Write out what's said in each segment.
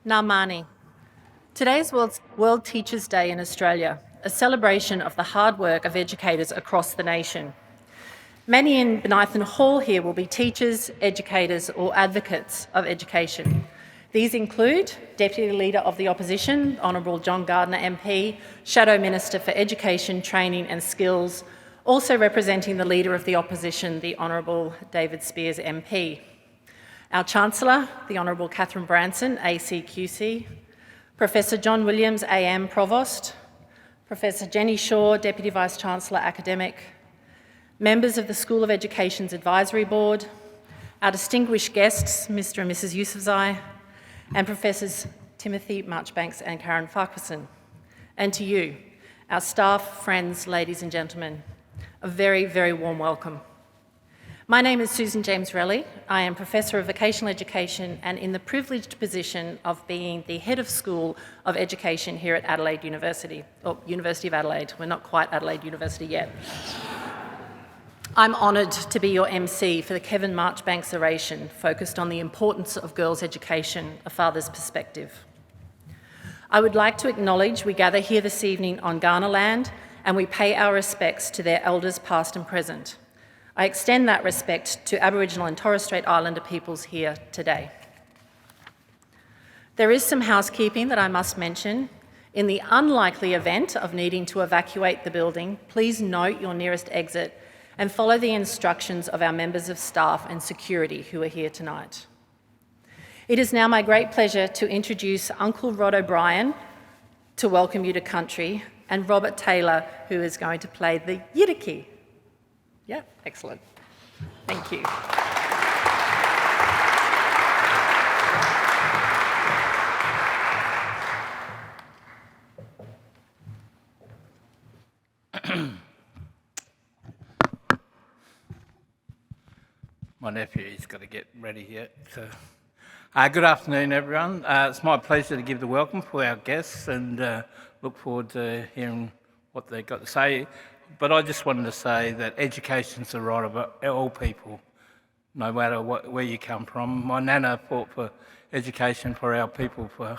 Ngā Māni. Today is World Teachers' Day in Australia, a celebration of the hard work of educators across the nation. Many in Benithan Hall here will be teachers, educators or advocates of education. These include Deputy Leader of the Opposition, Honourable John Gardner MP, Shadow Minister for Education, Training and Skills, also representing the Leader of the Opposition, the Honourable David Spears MP. Our Chancellor, the Honourable Catherine Branson, ACQC, Professor John Williams, AM Provost, Professor Jenny Shaw, Deputy Vice-Chancellor Academic, members of the School of Education's Advisory Board, our distinguished guests, Mr and Mrs Yousafzai, and Professors Timothy Marjoribanks and Karen Farquharson. And to you, our staff, friends, ladies and gentlemen, a very, very warm welcome. My name is Susan James Relly. I am Professor of Vocational Education and in the privileged position of being the Head of School of Education here at Adelaide University, or University of Adelaide. We're not quite Adelaide University yet. I'm honoured to be your MC for the Kevin Marjoribanks Oration, focused on the importance of girls' education, a father's perspective. I would like to acknowledge we gather here this evening on Kaurna land and we pay our respects to their elders past and present. I extend that respect to Aboriginal and Torres Strait Islander peoples here today. There is some housekeeping that I must mention. In the unlikely event of needing to evacuate the building, please note your nearest exit and follow the instructions of our members of staff and security who are here tonight. It is now my great pleasure to introduce Uncle Rod O'Brien to welcome you to country, and Robert Taylor, who is going to play the Yidaki. Yeah, excellent. Thank you. My nephew's got to get ready here. So, good afternoon, everyone. It's my pleasure to give the welcome for our guests and look forward to hearing what they've got to say. But I just wanted to say that education's the right of all people, no matter where you come from. My nana fought for education for our people for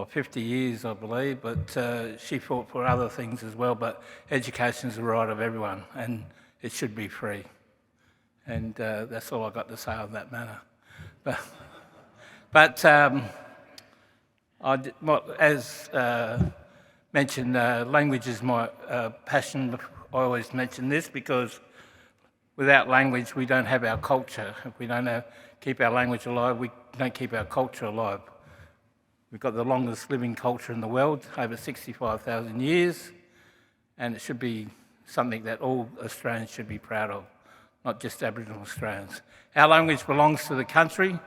50 years, I believe, but she fought for other things as well. But education's the right of everyone, and it should be free. And that's all I got to say on that matter. But as mentioned, language is my passion. I always mention this because without language we don't have our culture. If we don't keep our language alive, we don't keep our culture alive. We've got the longest living culture in the world, over 65,000 years, and it should be something that all Australians should be proud of, not just Aboriginal Australians. Our language belongs to the country.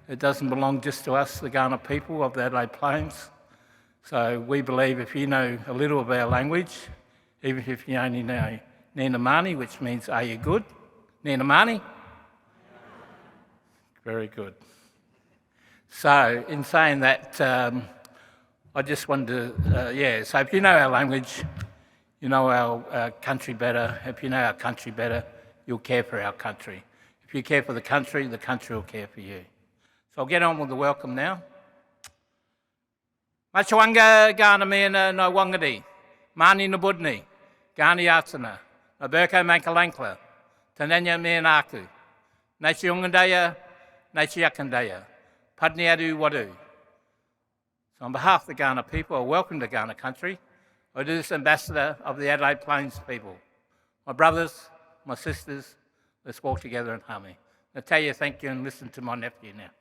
It doesn't belong just to us, the Kaurna people of the Adelaide Plains. So we believe if you know a little of our language, even if you only know Nina Mani, which means are you good? Nina Mani? Very good. So in saying that, I just wanted to, so if you know our language, you know our country better. If you know our country better, you'll care for our country. If you care for the country will care for you. So I'll get on with the welcome now. Machawanga Kaurna Mena no Wangadi, Mani Nabudni, Kaurna Yatsana, Naberko Mankalankla, Tananya Meanaku, Nachi Ungandaya, Nachi Yakandaya, Padniadu Wadu. So on behalf of the Kaurna people, I welcome to Kaurna country. I do this ambassador of the Adelaide Plains people. My brothers, my sisters, let's walk together in harmony. I'll tell you thank you and listen to my nephew now.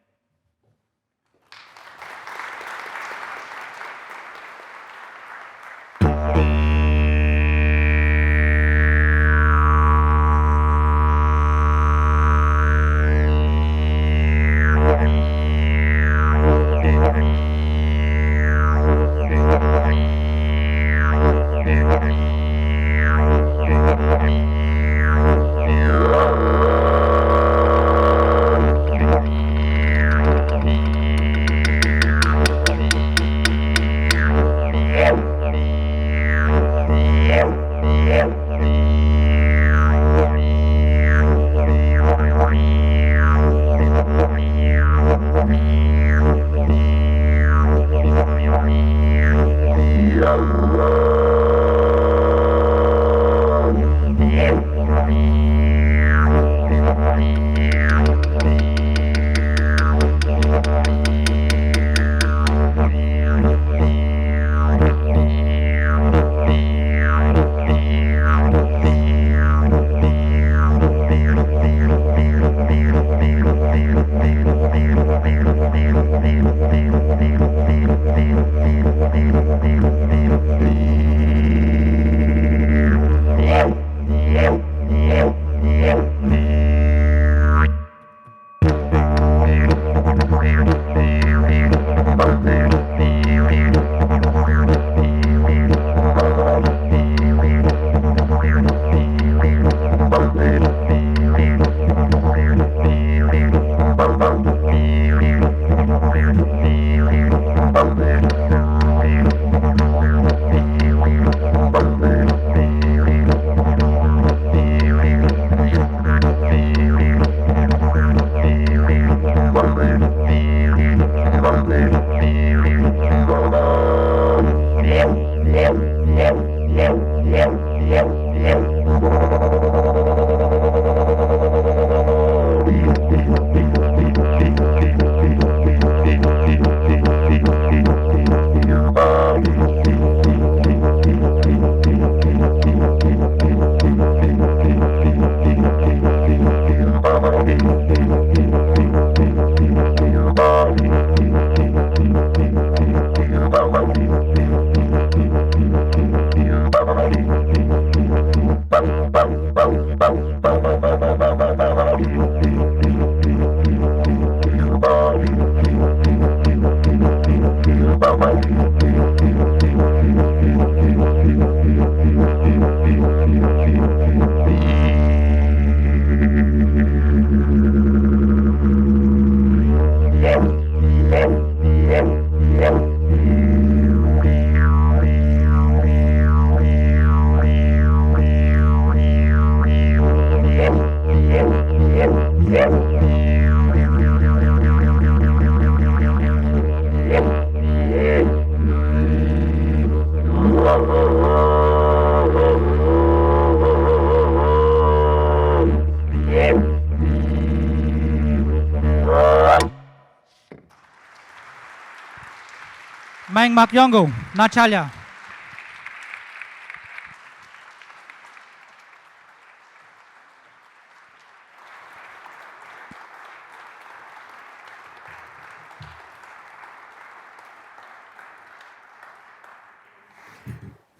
Mang Marjoribanks, Natalia.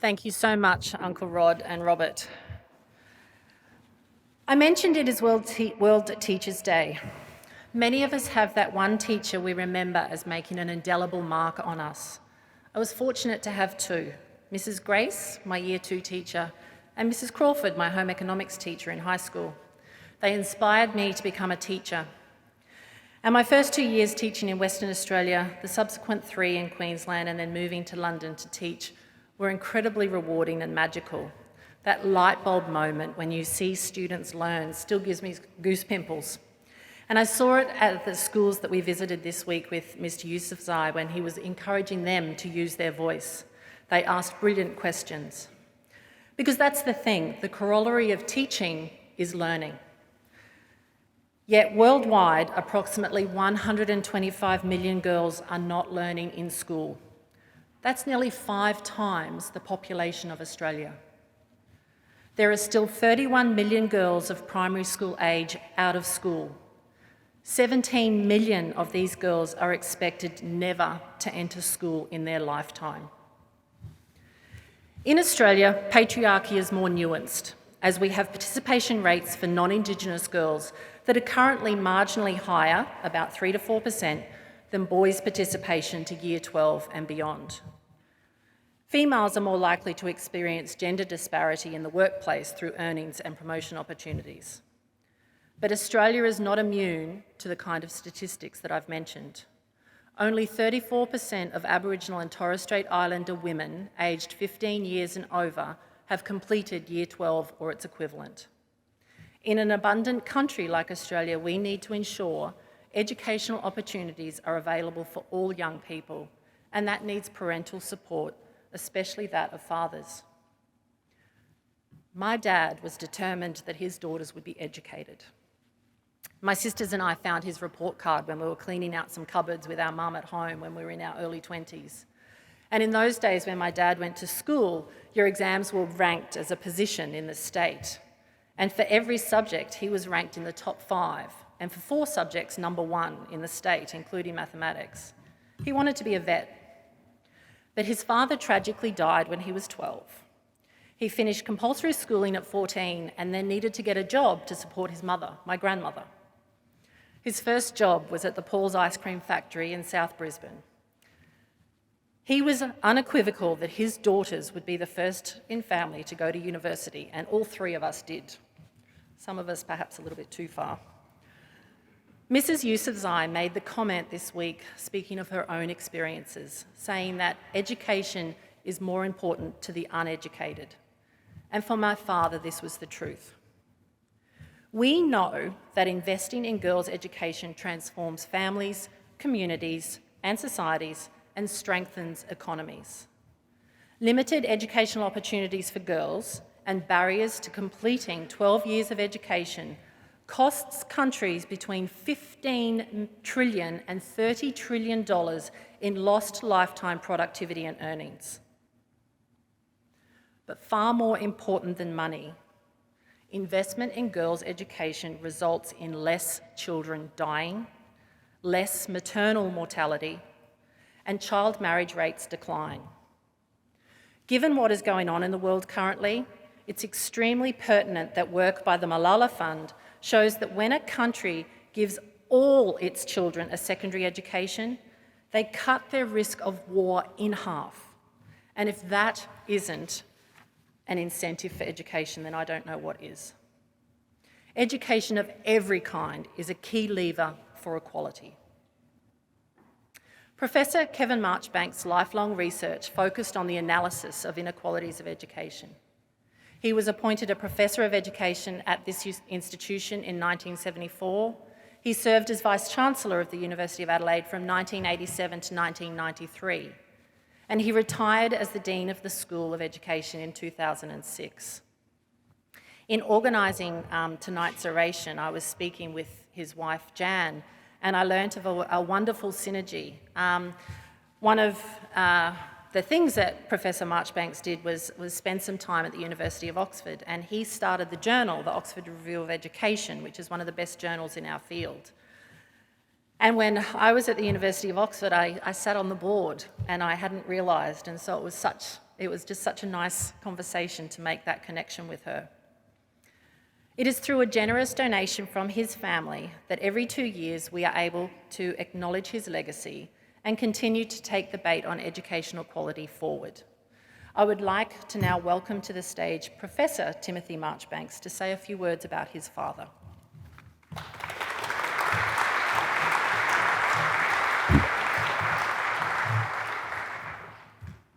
Thank you so much, Uncle Rod and Robert. I mentioned it is World Teachers' Day. Many of us have that one teacher we remember as making an indelible mark on us. I was fortunate to have two, Mrs. Grace, my Year 2 teacher, and Mrs. Crawford, my home economics teacher in high school. They inspired me to become a teacher. And my first 2 years teaching in Western Australia, the subsequent 3 in Queensland, and then moving to London to teach were incredibly rewarding and magical. That light bulb moment when you see students learn still gives me goose pimples. And I saw it at the schools that we visited this week with Mr Yousafzai when he was encouraging them to use their voice. They asked brilliant questions. Because that's the thing, the corollary of teaching is learning. Yet worldwide, approximately 125 million girls are not learning in school. That's nearly 5 times the population of Australia. There are still 31 million girls of primary school age out of school. 17 million of these girls are expected never to enter school in their lifetime. In Australia, patriarchy is more nuanced, as we have participation rates for non-Indigenous girls that are currently marginally higher, about 3 to 4%, than boys' participation to Year 12 and beyond. Females are more likely to experience gender disparity in the workplace through earnings and promotion opportunities. But Australia is not immune to the kind of statistics that I've mentioned. Only 34% of Aboriginal and Torres Strait Islander women aged 15 years and over have completed Year 12 or its equivalent. In an abundant country like Australia, we need to ensure educational opportunities are available for all young people, and that needs parental support, especially that of fathers. My dad was determined that his daughters would be educated. My sisters and I found his report card when we were cleaning out some cupboards with our mum at home when we were in our early 20s. And in those days when my dad went to school, your exams were ranked as a position in the state. And for every subject, he was ranked in the top 5, and for 4 subjects, #1 in the state, including mathematics. He wanted to be a vet. But his father tragically died when he was 12. He finished compulsory schooling at 14 and then needed to get a job to support his mother, my grandmother. His first job was at the Paul's Ice Cream Factory in South Brisbane. He was unequivocal that his daughters would be the first in family to go to university, and all 3 of us did. Some of us perhaps a little bit too far. Mrs Yousafzai made the comment this week, speaking of her own experiences, saying that education is more important to the uneducated. And for my father, this was the truth. We know that investing in girls' education transforms families, communities, and societies and strengthens economies. Limited educational opportunities for girls and barriers to completing 12 years of education costs countries between $15 trillion and $30 trillion in lost lifetime productivity and earnings. But far more important than money, investment in girls' education results in less children dying, less maternal mortality, and child marriage rates decline. Given what is going on in the world currently, it's extremely pertinent that work by the Malala Fund shows that when a country gives all its children a secondary education, they cut their risk of war in half. And if that isn't an incentive for education, then I don't know what is. Education of every kind is a key lever for equality. Professor Kevin Marjoribanks' lifelong research focused on the analysis of inequalities of education. He was appointed a Professor of Education at this institution in 1974. He served as Vice-Chancellor of the University of Adelaide from 1987 to 1993. And he retired as the Dean of the School of Education in 2006. In organising tonight's oration, I was speaking with his wife, Jan, and I learnt of a wonderful synergy. One of the things that Professor Marjoribanks did was spend some time at the University of Oxford, and he started the journal, the Oxford Review of Education, which is one of the best journals in our field. And when I was at the University of Oxford, I sat on the board, and I hadn't realised, and so it was just such a nice conversation to make that connection with her. It is through a generous donation from his family that every 2 years we are able to acknowledge his legacy and continue to take the debate on educational quality forward. I would like to now welcome to the stage Professor Timothy Marjoribanks to say a few words about his father.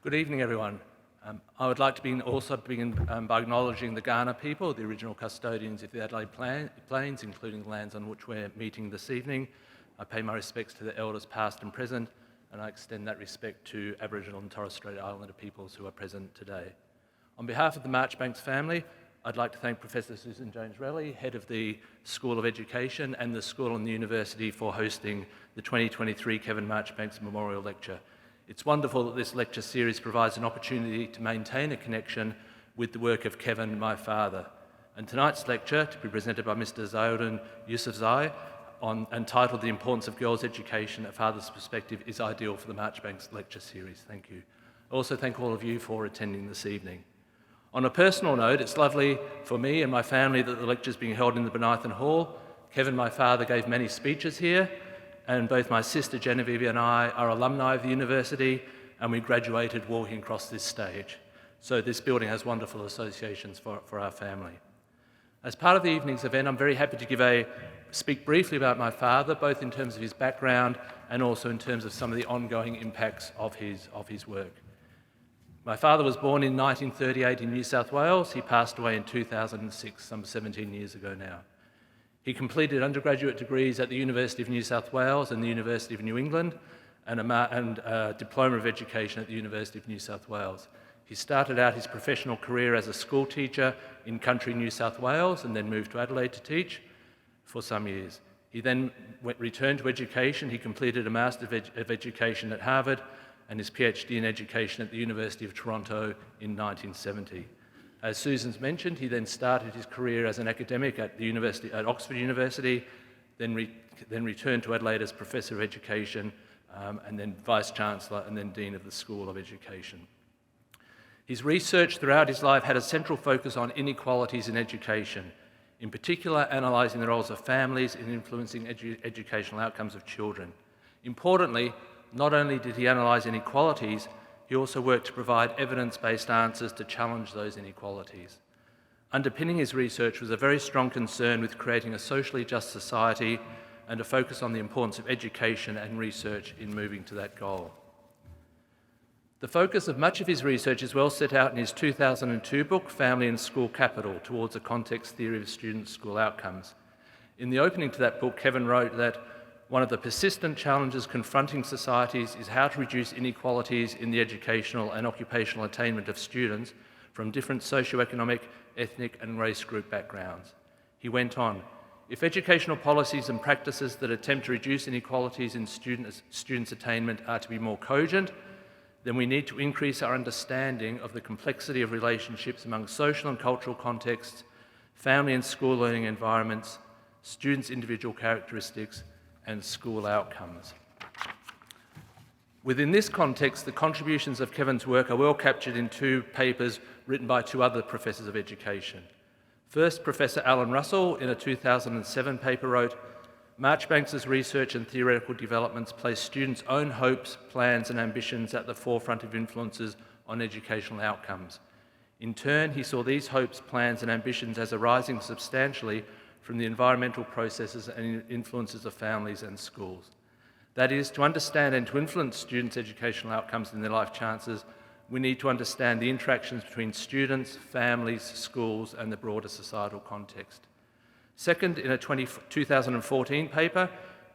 Good evening, everyone. I would like to begin by acknowledging the Kaurna people, the original custodians of the Adelaide Plains, including the lands on which we're meeting this evening. I pay my respects to the elders past and present, and I extend that respect to Aboriginal and Torres Strait Islander peoples who are present today. On behalf of the Marjoribanks family, I'd like to thank Professor Susan Jones-Relly, Head of the School of Education, and the school and the university for hosting the 2023 Kevin Marjoribanks Memorial Lecture. It's wonderful that this lecture series provides an opportunity to maintain a connection with the work of Kevin, my father. And tonight's lecture, to be presented by Mr Ziauddin Yousafzai, entitled The Importance of Girls' Education, A Father's Perspective, is ideal for the Marjoribanks lecture series. Thank you. I also thank all of you for attending this evening. On a personal note, it's lovely for me and my family that the lecture is being held in the Benithan Hall. Kevin, my father, gave many speeches here, and both my sister Genevieve and I are alumni of the university, and we graduated walking across this stage. So this building has wonderful associations for our family. As part of the evening's event, I'm very happy to speak briefly about my father, both in terms of his background and also in terms of some of the ongoing impacts of his work. My father was born in 1938 in New South Wales. He passed away in 2006, some 17 years ago now. He completed undergraduate degrees at the University of New South Wales and the University of New England, and a Diploma of Education at the University of New South Wales. He started out his professional career as a school teacher in country New South Wales and then moved to Adelaide to teach for some years. He then returned to education. He completed a Master of Education at Harvard and his PhD in Education at the University of Toronto in 1970. As Susan's mentioned, he then started his career as an academic at Oxford University, then returned to Adelaide as Professor of Education, and then Vice-Chancellor, and then Dean of the School of Education. His research throughout his life had a central focus on inequalities in education, in particular analysing the roles of families in influencing educational outcomes of children. Importantly, not only did he analyse inequalities, he also worked to provide evidence-based answers to challenge those inequalities. Underpinning his research was a very strong concern with creating a socially just society and a focus on the importance of education and research in moving to that goal. The focus of much of his research is well set out in his 2002 book, Family and School Capital, Towards a Context Theory of Student School Outcomes. In the opening to that book, Kevin wrote that one of the persistent challenges confronting societies is how to reduce inequalities in the educational and occupational attainment of students from different socioeconomic, ethnic and race group backgrounds. He went on, if educational policies and practices that attempt to reduce inequalities in students' attainment are to be more cogent, then we need to increase our understanding of the complexity of relationships among social and cultural contexts, family and school learning environments, students' individual characteristics, and school outcomes. Within this context, the contributions of Kevin's work are well captured in two papers written by two other professors of education. First, Professor Alan Russell, in a 2007 paper, wrote, Marjoribanks' research and theoretical developments place students' own hopes, plans and ambitions at the forefront of influences on educational outcomes. In turn, he saw these hopes, plans and ambitions as arising substantially from the environmental processes and influences of families and schools. That is, to understand and to influence students' educational outcomes and their life chances, we need to understand the interactions between students, families, schools and the broader societal context. Second, in a 2014 paper,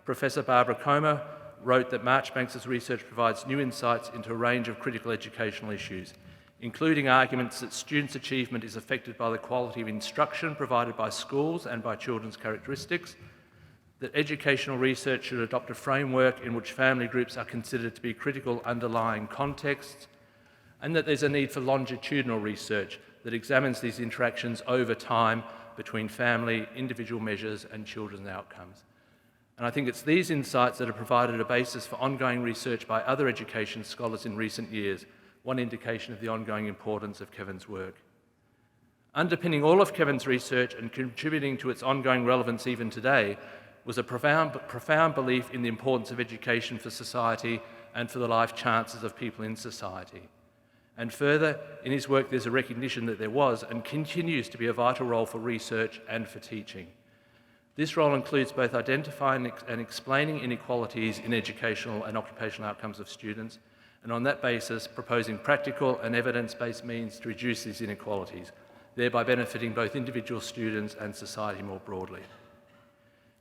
Professor Barbara Comer wrote that Marjoribanks' research provides new insights into a range of critical educational issues, including arguments that students' achievement is affected by the quality of instruction provided by schools and by children's characteristics, that educational research should adopt a framework in which family groups are considered to be critical underlying contexts, and that there's a need for longitudinal research that examines these interactions over time between family, individual measures and children's outcomes. And I think it's these insights that have provided a basis for ongoing research by other education scholars in recent years, one indication of the ongoing importance of Kevin's work. Underpinning all of Kevin's research and contributing to its ongoing relevance even today was a profound belief in the importance of education for society and for the life chances of people in society. And further, in his work there's a recognition that there was and continues to be a vital role for research and for teaching. This role includes both identifying and explaining inequalities in educational and occupational outcomes of students, and on that basis proposing practical and evidence-based means to reduce these inequalities, thereby benefiting both individual students and society more broadly.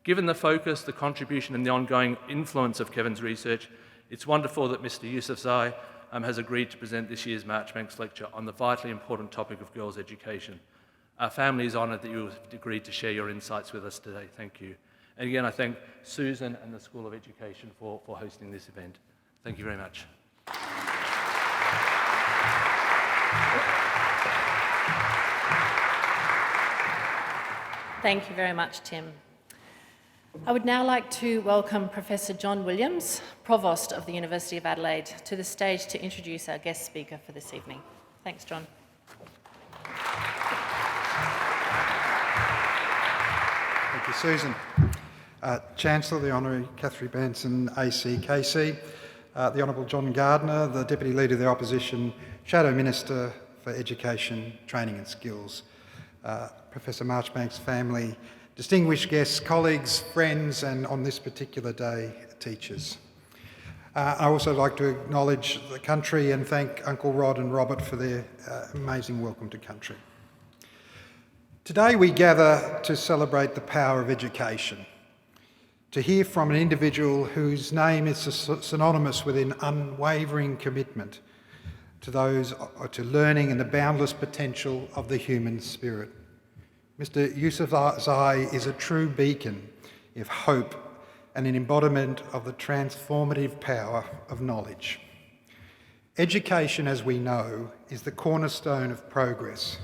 Given the focus, the contribution and the ongoing influence of Kevin's research, it's wonderful that Mr Yousafzai has agreed to present this year's Marjoribanks lecture on the vitally important topic of girls' education. Our family is honoured that you have agreed to share your insights with us today. Thank you. And again, I thank Susan and the School of Education for hosting this event. Thank you very much. Thank you very much, Tim. I would now like to welcome Professor John Williams, Provost of the University of Adelaide, to the stage to introduce our guest speaker for this evening. Thanks, John. Thank you, Susan. Chancellor, the Honorary Catherine Benson, ACKC, the Honourable John Gardner, the Deputy Leader of the Opposition, Shadow Minister for Education, Training and Skills, Professor Marjoribanks' family, distinguished guests, colleagues, friends, and on this particular day, teachers. I also like to acknowledge the country and thank Uncle Rod and Robert for their amazing welcome to country. Today we gather to celebrate the power of education, to hear from an individual whose name is synonymous with an unwavering commitment to learning and the boundless potential of the human spirit. Mr Yousafzai is a true beacon of hope and an embodiment of the transformative power of knowledge. Education, as we know, is the cornerstone of progress.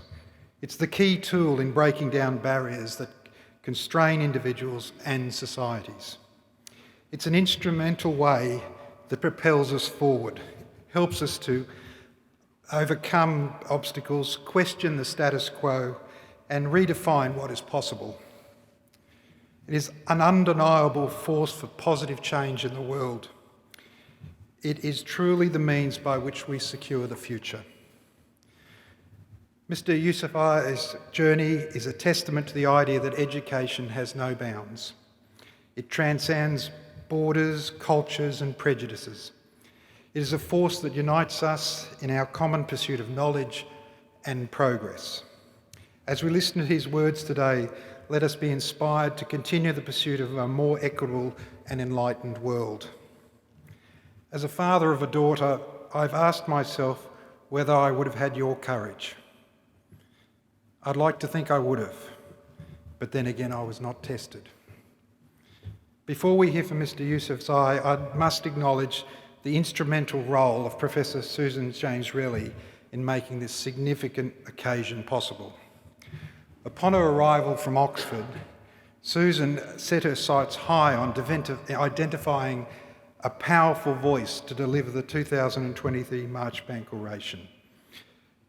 It's the key tool in breaking down barriers that constrain individuals and societies. It's an instrumental way that propels us forward, helps us to overcome obstacles, question the status quo, and redefine what is possible. It is an undeniable force for positive change in the world. It is truly the means by which we secure the future. Mr Yousafzai's journey is a testament to the idea that education has no bounds. It transcends borders, cultures and prejudices. It is a force that unites us in our common pursuit of knowledge and progress. As we listen to his words today, let us be inspired to continue the pursuit of a more equitable and enlightened world. As a father of a daughter, I've asked myself whether I would have had your courage. I'd like to think I would have, but then again I was not tested. Before we hear from Mr Yousafzai, I must acknowledge the instrumental role of Professor Susan James-Relly in making this significant occasion possible. Upon her arrival from Oxford, Susan set her sights high on identifying a powerful voice to deliver the 2023 Marchbank Oration.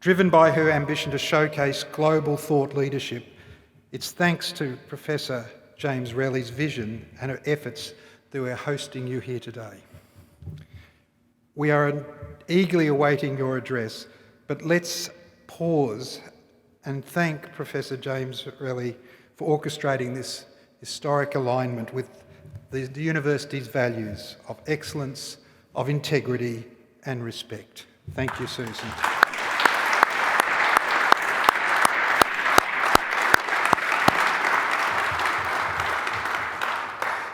Driven by her ambition to showcase global thought leadership, it's thanks to Professor James-Relly's vision and her efforts that we're hosting you here today. We are eagerly awaiting your address, but let's pause and thank Professor James-Relly for orchestrating this historic alignment with the university's values of excellence, of integrity and respect. Thank you, Susan.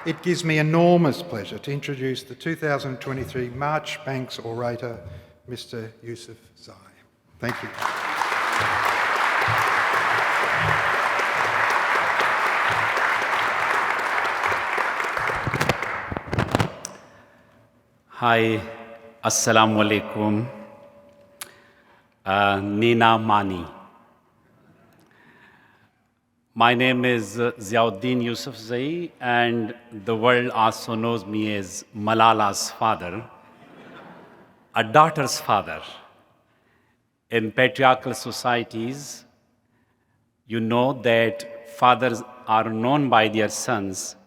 It gives me enormous pleasure to introduce the 2023 Marchbanks orator, Mr Yousafzai. Thank you. Hi, Assalamu alaikum. Nina Mani. My name is Ziauddin Yousafzai, and the world also knows me as Malala's father, a daughter's father. In patriarchal societies, you know that fathers are known by their sons,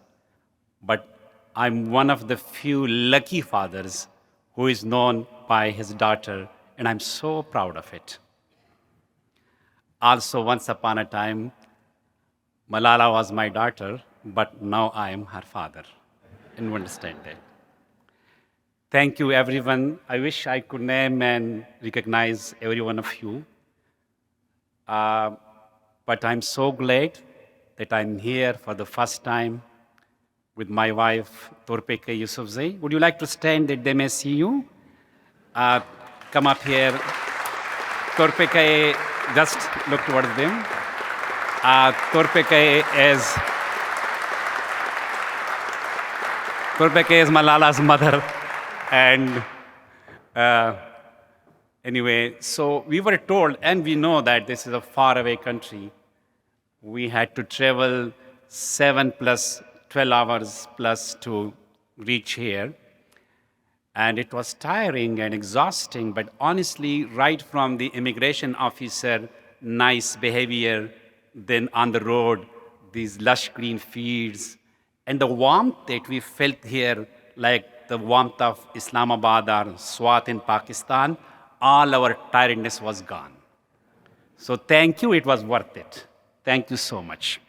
but I'm one of the few lucky fathers who is known by his daughter, and I'm so proud of it. Also, once upon a time, Malala was my daughter, but now I am her father. And you understand that. Thank you, everyone. I wish I could name and recognize every one of you. But I'm so glad that I'm here for the first time with my wife, Torpeke Yousafzai. Would you like to stand that they may see you? Come up here. Torpeke, just look towards them. Torpeke is Malala's mother. And anyway, so we were told, and we know that this is a faraway country. We had to travel 7 plus 12 hours plus to reach here. And it was tiring and exhausting, but honestly, right from the immigration officer, nice behavior, then on the road, these lush green fields, and the warmth that we felt here, like the warmth of Islamabad or Swat in Pakistan, all our tiredness was gone. So thank you, it was worth it. Thank you so much.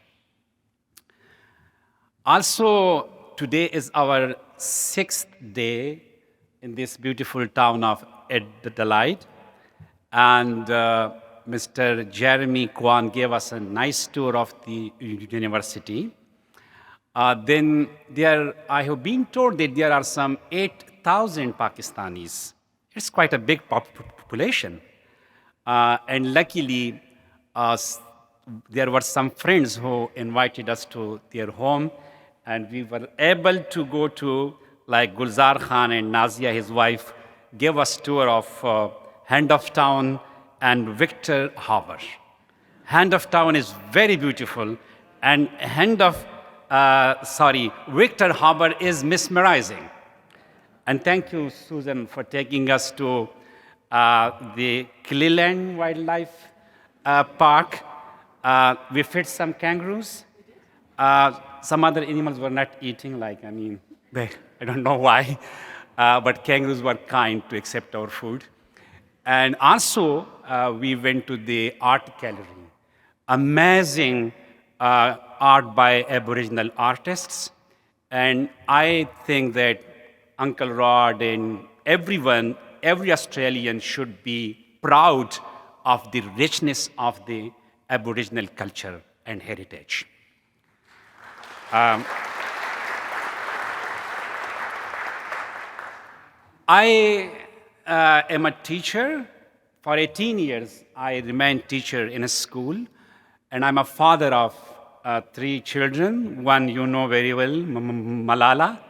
Also, today is our 6th day in this beautiful town of Adelaide. And Mr. Jeremy Kwan gave us a nice tour of the university. Then I have been told that there are some 8,000 Pakistanis. It's quite a big population. And luckily, there were some friends who invited us to their home, and we were able to go to, like Gulzar Khan and Nazia, his wife, gave us tour of Hand of Town and Victor Harbour. Hand of Town is very beautiful, and Victor Harbor is mesmerizing. And thank you, Susan, for taking us to the Cleland Wildlife Park. We fed some kangaroos. Some other animals were not eating, I don't know why, but kangaroos were kind to accept our food. And also, we went to the art gallery. Amazing art by Aboriginal artists. And I think that Uncle Rod and everyone, every Australian should be proud of the richness of the Aboriginal culture and heritage. I am a teacher. For 18 years, I remained teacher in a school, and I'm a father of 3 children. One you know very well, Malala,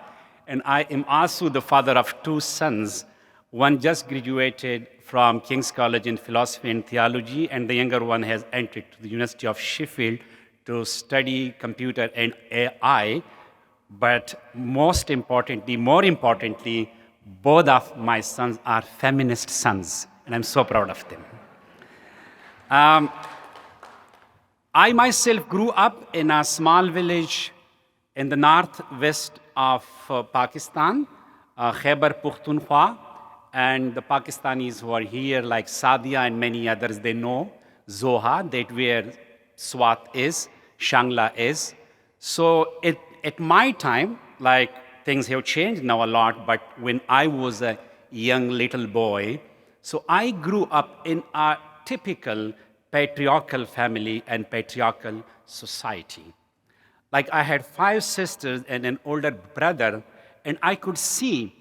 and I am also the father of 2 sons. One just graduated from King's College in Philosophy and Theology, and the younger one has entered to the University of Sheffield to study computer and AI. But more importantly, both of my sons are feminist sons, and I'm so proud of them. I myself grew up in a small village in the northwest of Pakistan, Khyber Pakhtunkhwa, and the Pakistanis who are here, like Sadia and many others, they know Zoha, that where Swat is, Shangla is. So at my time, things have changed now a lot, but when I was a young little boy, so I grew up in a typical patriarchal family and patriarchal society. I had 5 sisters and an older brother, and I could see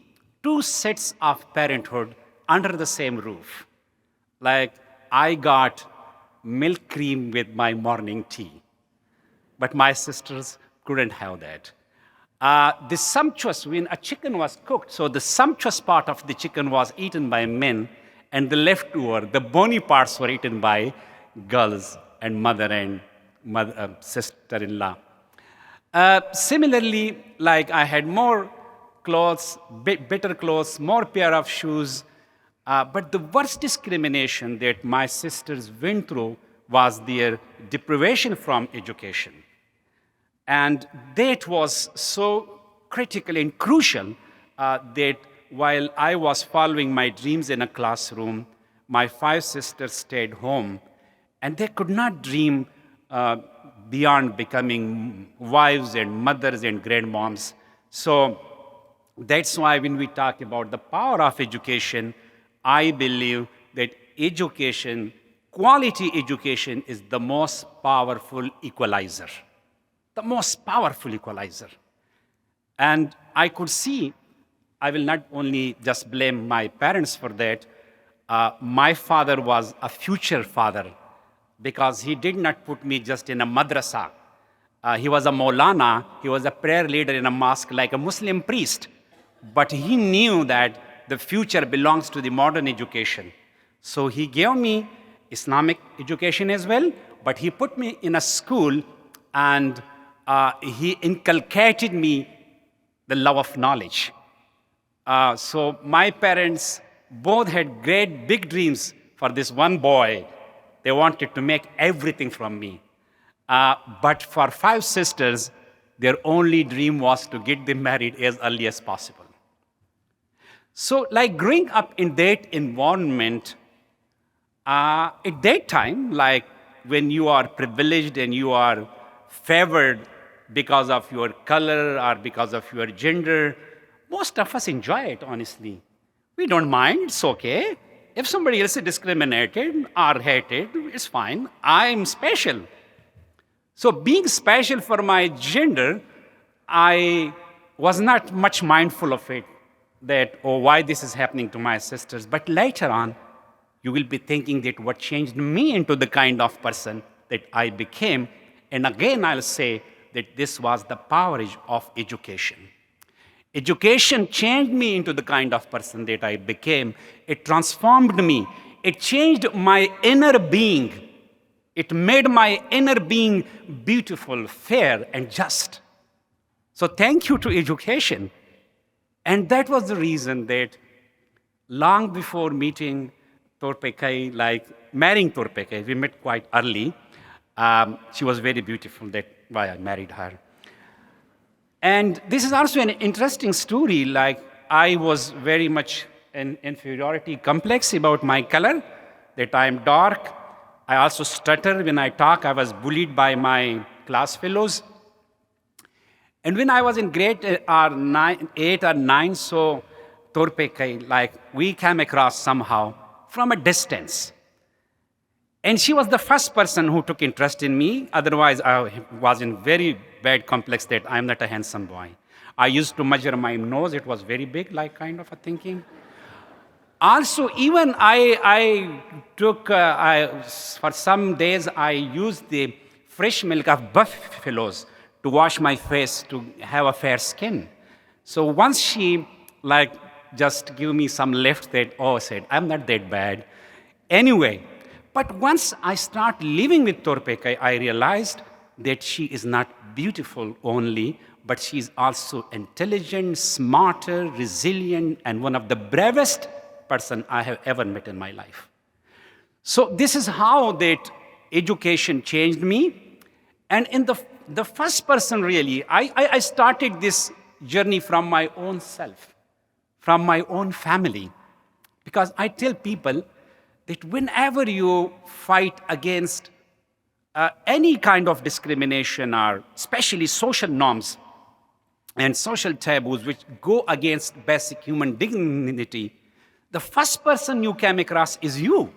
2 sets of parenthood under the same roof. I got milk cream with my morning tea, but my sisters couldn't have that. The sumptuous, when a chicken was cooked, so the sumptuous part of the chicken was eaten by men, and the leftover, the bony parts were eaten by girls and mother and sister-in-law. Similarly, I had more clothes, better clothes, more pair of shoes, but the worst discrimination that my sisters went through was their deprivation from education. And that was so critical and crucial that while I was following my dreams in a classroom, my 5 sisters stayed home, and they could not dream beyond becoming wives and mothers and grandmoms. So that's why when we talk about the power of education, I believe that education, quality education, is the most powerful equalizer. The most powerful equalizer. And I could see, I will not only just blame my parents for that, my father was a future father because he did not put me just in a madrasa. He was a Maulana, he was a prayer leader in a mosque like a Muslim priest. But he knew that the future belongs to the modern education. So he gave me Islamic education as well, but he put me in a school and he inculcated me the love of knowledge. So my parents both had great big dreams for this one boy. They wanted to make everything from me. But for 5 sisters, their only dream was to get them married as early as possible. So growing up in that environment, at that time, when you are privileged and you are favored because of your color or because of your gender, most of us enjoy it, honestly. We don't mind, it's okay. If somebody else is discriminated or hated, it's fine. I'm special. So being special for my gender, I was not much mindful of it, that, why this is happening to my sisters. But later on, you will be thinking that what changed me into the kind of person that I became. And again, I'll say that this was the power of education. Education changed me into the kind of person that I became. It transformed me. It changed my inner being. It made my inner being beautiful, fair, and just. So thank you to education. And that was the reason that long before meeting Torpekai, like marrying Torpekai, we met quite early. She was very beautiful, that's why I married her. And this is also an interesting story, like I was very much an inferiority complex about my color, that I'm dark. I also stutter when I talk. I was bullied by my class fellows. And when I was in grade 8 or 9, so Torpekai, like we came across somehow from a distance. And she was the first person who took interest in me. Otherwise, I was in very bad complex that I'm not a handsome boy. I used to measure my nose. It was very big, like kind of a thinking. Also, even I took, for some days, I used the fresh milk of buffaloes to wash my face to have a fair skin. So once she like just gave me some lift that, oh, said, I'm not that bad. Anyway, but once I start living with Torpekai, I realized that she is not beautiful only, but she's also intelligent, smarter, resilient, and one of the bravest person I have ever met in my life. So this is how that education changed me. And in the first person really, I started this journey from my own self, from my own family. Because I tell people that whenever you fight against any kind of discrimination or especially social norms and social taboos which go against basic human dignity, the first person you came across is you.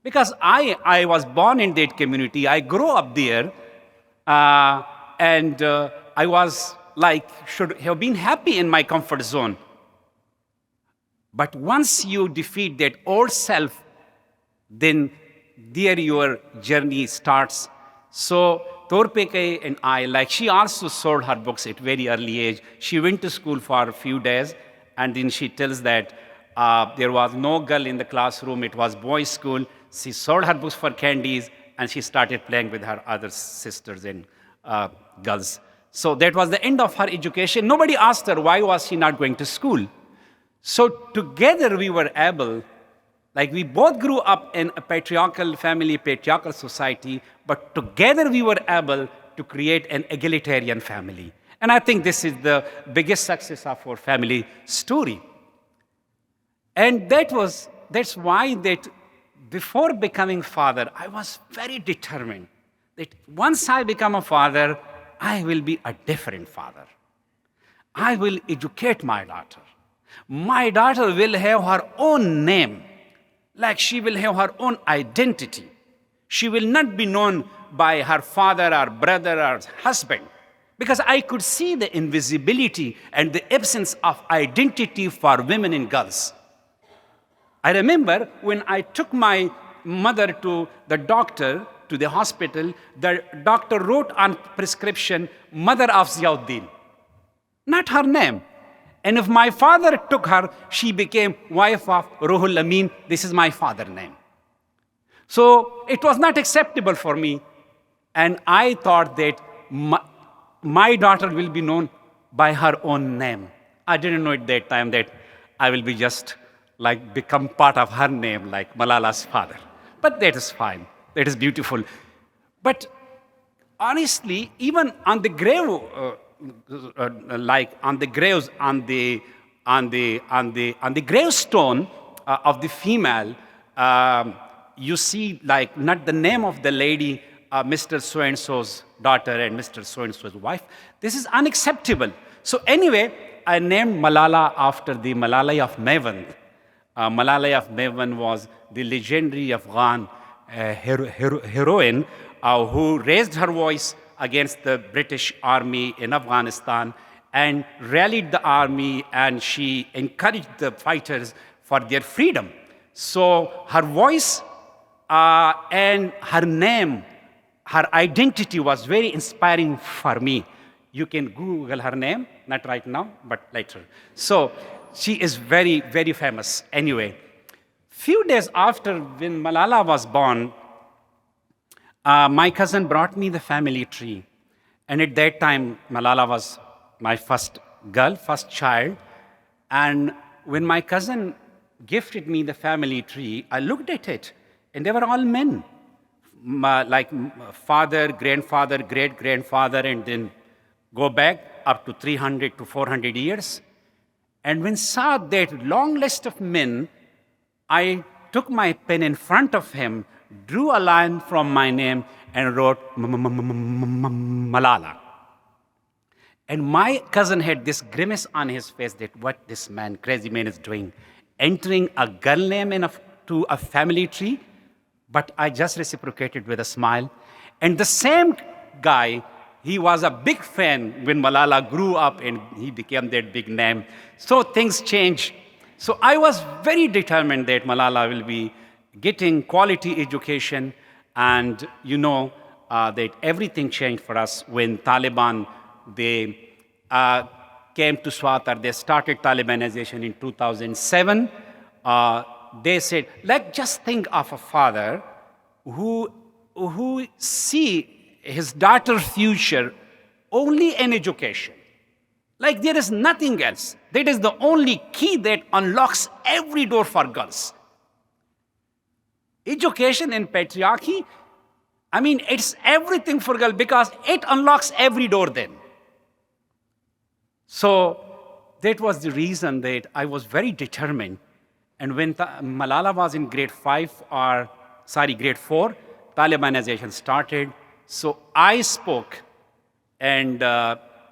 Because I was born in that community, I grew up there, and I was like, should have been happy in my comfort zone. But once you defeat that old self, then there your journey starts. So Torpekai and I, like she also sold her books at very early age. She went to school for a few days, and then she tells that there was no girl in the classroom, it was boys' school. She sold her books for candies, and she started playing with her other sisters and girls. So that was the end of her education. Nobody asked her why was she not going to school. So together we were able, like we both grew up in a patriarchal family, patriarchal society, but together we were able to create an egalitarian family. And I think this is the biggest success of our family story. And that's why that before becoming father, I was very determined that once I become a father, I will be a different father. I will educate my daughter. My daughter will have her own name, like she will have her own identity. She will not be known by her father or brother or husband, because I could see the invisibility and the absence of identity for women and girls. I remember when I took my mother to the doctor, to the hospital, the doctor wrote on prescription, Mother of Ziauddin, not her name. And if my father took her, she became wife of Ruhul Amin. This is my father's name. So it was not acceptable for me. And I thought that my daughter will be known by her own name. I didn't know at that time that I will be just like become part of her name, like Malala's father. But that is fine. That is beautiful. But honestly, even on the grave, like on the graves, on the gravestone of the female, you see like not the name of the lady, Mr. So-and-so's daughter and Mr. So-and-so's wife. This is unacceptable. So anyway, I named Malala after the Malala of Maiwand. Malala of Maiwand was the legendary Afghan heroine who raised her voice against the British army in Afghanistan and rallied the army, and she encouraged the fighters for their freedom. So her voice and her name, her identity was very inspiring for me. You can Google her name, not right now, but later. So she is very, very famous. Anyway, few days after when Malala was born, My cousin brought me the family tree. And at that time, Malala was my first girl, first child. And when my cousin gifted me the family tree, I looked at it, and they were all men. Like father, grandfather, great-grandfather, and then go back up to 300 to 400 years. And when saw that long list of men, I took my pen in front of him, drew a line from my name, and wrote Malala. And my cousin had this grimace on his face that what this man, crazy man, is doing, entering a girl name to a family tree. But I just reciprocated with a smile. And the same guy, he was a big fan when Malala grew up and he became that big name. So things changed. So I was very determined that Malala will be getting quality education. And you know that everything changed for us when Taliban, they came to Swat, they started Talibanisation in 2007. They said, like, just think of a father who see his daughter's future only in education. Like there is nothing else. That is the only key that unlocks every door for girls. Education and patriarchy, I mean, it's everything for girls because it unlocks every door then. So that was the reason that I was very determined. And when Malala was in grade 4, Talibanization started. So I spoke, and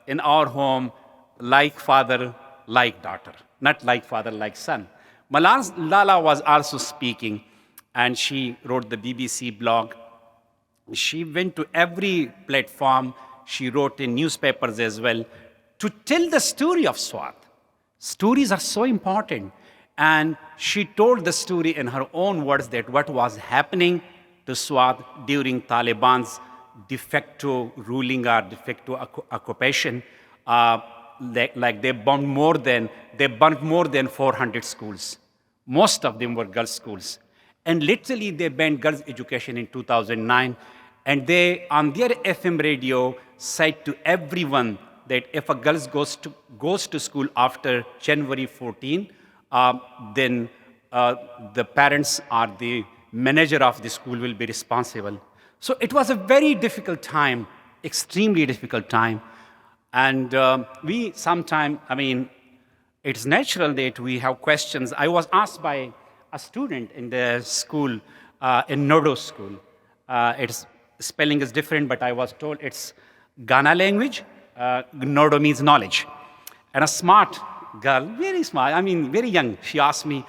in our home, like father, like daughter, not like father, like son. Malala was also speaking, and she wrote the BBC blog. She went to every platform. She wrote in newspapers as well to tell the story of Swat. Stories are so important. And she told the story in her own words that what was happening to Swat during Taliban's de facto ruling or de facto occupation. Like they burnt more than 400 schools. Most of them were girls' schools. And literally they banned girls' education in 2009. And they, on their FM radio, said to everyone that if a girl goes to school after January 14, then the parents or the manager of the school will be responsible. So it was a very difficult time, extremely difficult time. And we sometimes, I mean, it's natural that we have questions. I was asked by a student in the school, in Nodo school. Its spelling is different, but I was told it's Ghana language. Nodo means knowledge. And a smart girl, very smart, I mean, very young, she asked me,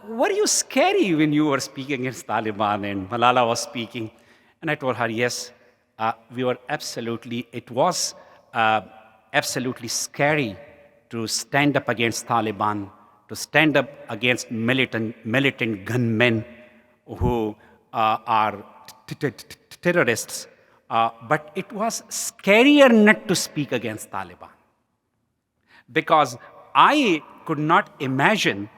were you scary when you were speaking against Taliban and Malala was speaking? And I told her, yes, we were absolutely, it was absolutely scary to stand up against Taliban, to stand up against militant gunmen who are terrorists. But it was scarier not to speak against Taliban. Because I could not imagine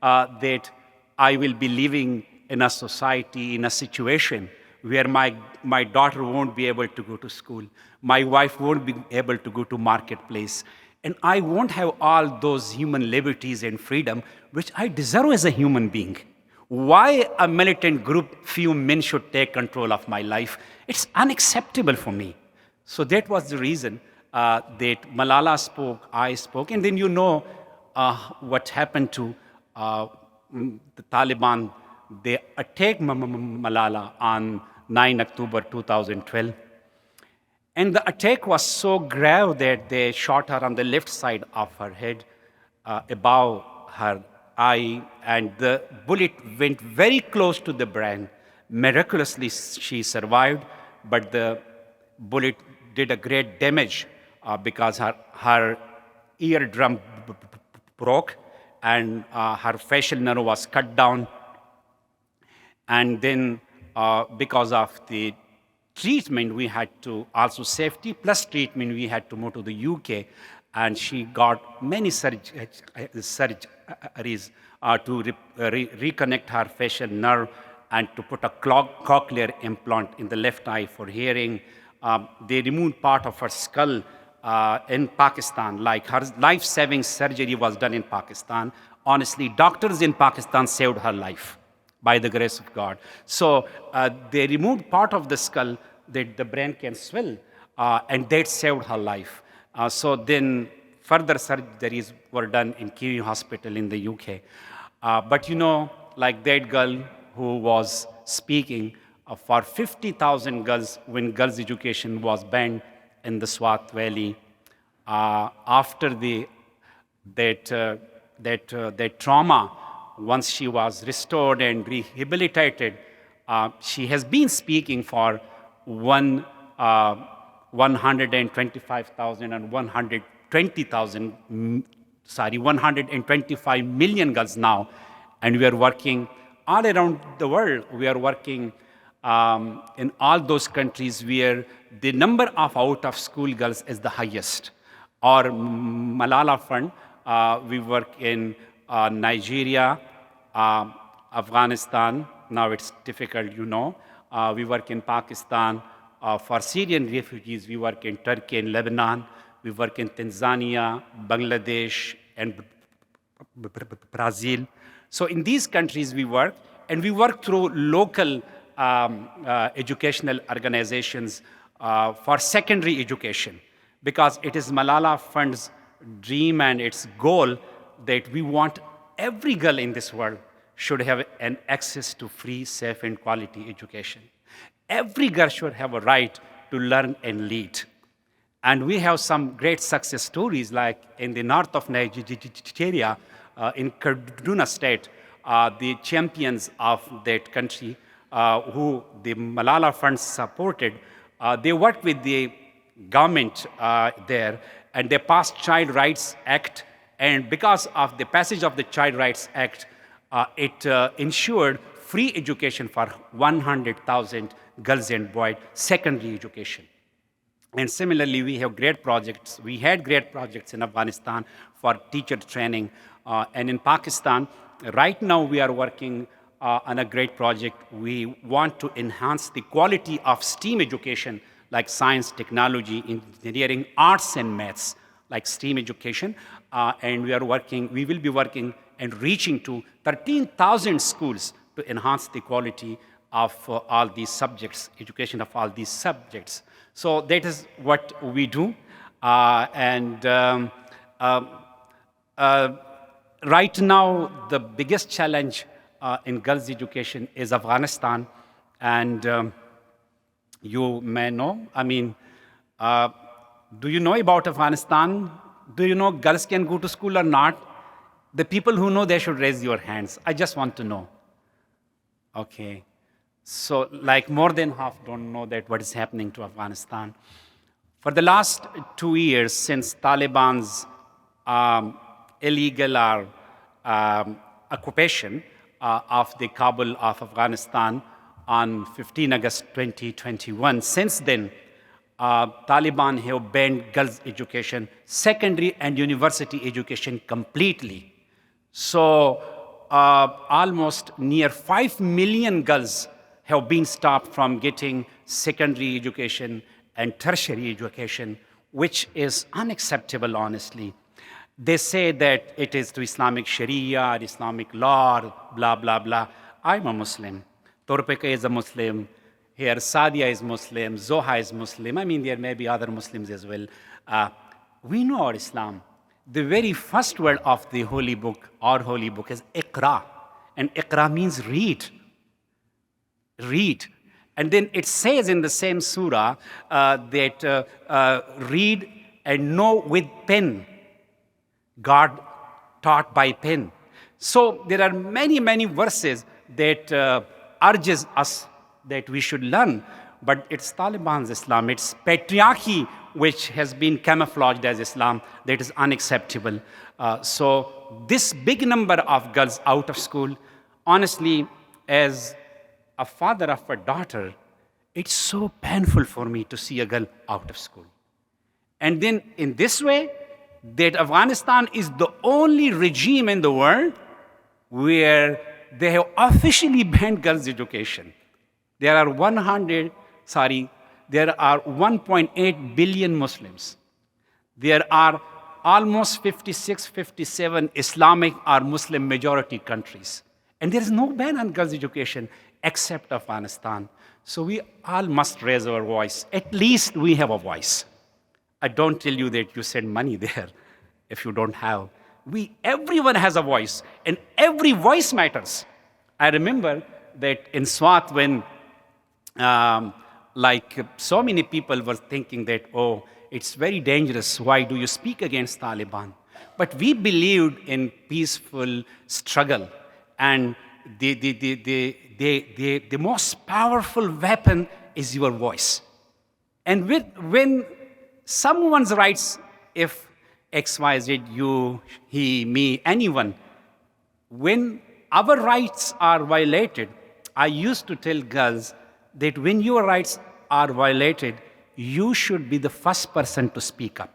that I will be living in a society, in a situation where my daughter won't be able to go to school, my wife won't be able to go to marketplace, and I won't have all those human liberties and freedom which I deserve as a human being. Why a militant group, few men should take control of my life? It's unacceptable for me. So that was the reason that Malala spoke, I spoke, and then you know what happened to the Taliban. They attacked Malala on 9 October 2012. And the attack was so grave that they shot her on the left side of her head, above her eye, and the bullet went very close to the brain. Miraculously, she survived, but the bullet did a great damage because her eardrum broke and her facial nerve was cut down. And then because of the treatment, we had to, also safety plus treatment, we had to move to the UK, and she got many surgeries to reconnect her facial nerve and to put a cochlear implant in the left eye for hearing. They removed part of her skull in Pakistan, like her life-saving surgery was done in Pakistan. Honestly, doctors in Pakistan saved her life by the grace of God. So they removed part of the skull that the brain can swell, and that saved her life. So then further surgeries were done in Kiwi Hospital in the UK. But you know, like that girl who was speaking for 50,000 girls when girls' education was banned in the Swat Valley. After that trauma, once she was restored and rehabilitated, she has been speaking for 125,000 and 125 million girls now. And we are working all around the world. We are working in all those countries where the number of out-of-school girls is the highest. Or Malala Fund, we work in Nigeria, Afghanistan. Now it's difficult, you know. We work in Pakistan. For Syrian refugees, we work in Turkey and Lebanon. We work in Tanzania, Bangladesh, and Brazil. So in these countries we work, and we work through local educational organizations for secondary education, because it is Malala Fund's dream and its goal that we want every girl in this world should have an access to free, safe, and quality education. Every girl should have a right to learn and lead. And we have some great success stories, like in the north of Nigeria, in Kaduna State, the champions of that country, who the Malala Fund supported, they worked with the government there, and they passed Child Rights Act. And because of the passage of the Child Rights Act, it ensured free education for 100,000 girls and boys, secondary education. And similarly, we have great projects. We had great projects in Afghanistan for teacher training. And in Pakistan, right now we are working on a great project. We want to enhance the quality of STEAM education, like science, technology, engineering, arts, and maths, like STEAM education. And we will be working and reaching to 13,000 schools to enhance the quality of all these subjects, education of all these subjects. So that is what we do. Right now, the biggest challenge in girls' education is Afghanistan. And you may know, do you know about Afghanistan? Do you know girls can go to school or not? The people who know, they should raise your hands. I just want to know. Okay. So like more than half don't know that what is happening to Afghanistan. For the last 2 years, since Taliban's illegal occupation of the Kabul of Afghanistan on 15 August 2021, since then, Taliban have banned girls' education, secondary and university education completely. So almost near 5 million girls have been stopped from getting secondary education and tertiary education, which is unacceptable, honestly. They say that it is to Islamic Sharia, Islamic law, blah, blah, blah. I'm a Muslim. Torpeka is a Muslim. Here, Sadia is Muslim. Zoha is Muslim. There may be other Muslims as well. We know our Islam. The very first word of the holy book, our holy book, is Iqra. And Iqra means read. Read. And then it says in the same surah that read and know with pen. God taught by pen. So there are many, many verses that urges us that we should learn. But it's Taliban's Islam. It's patriarchy which has been camouflaged as Islam. That is unacceptable. So this big number of girls out of school, honestly, as a father of a daughter, it's so painful for me to see a girl out of school. And then in this way, that Afghanistan is the only regime in the world where they have officially banned girls' education. There are 1.8 billion Muslims. There are almost 56, 57 Islamic or Muslim majority countries. And there is no ban on girls' education except Afghanistan. So we all must raise our voice. At least we have a voice. I don't tell you that you send money there if you don't have. Everyone has a voice, and every voice matters. I remember that in Swat when so many people were thinking that, oh, it's very dangerous. Why do you speak against Taliban? But we believed in peaceful struggle, and the most powerful weapon is your voice. And when someone's rights, if X, Y, Z, you, he, me, anyone, when our rights are violated, I used to tell girls that when your rights are violated, you should be the first person to speak up.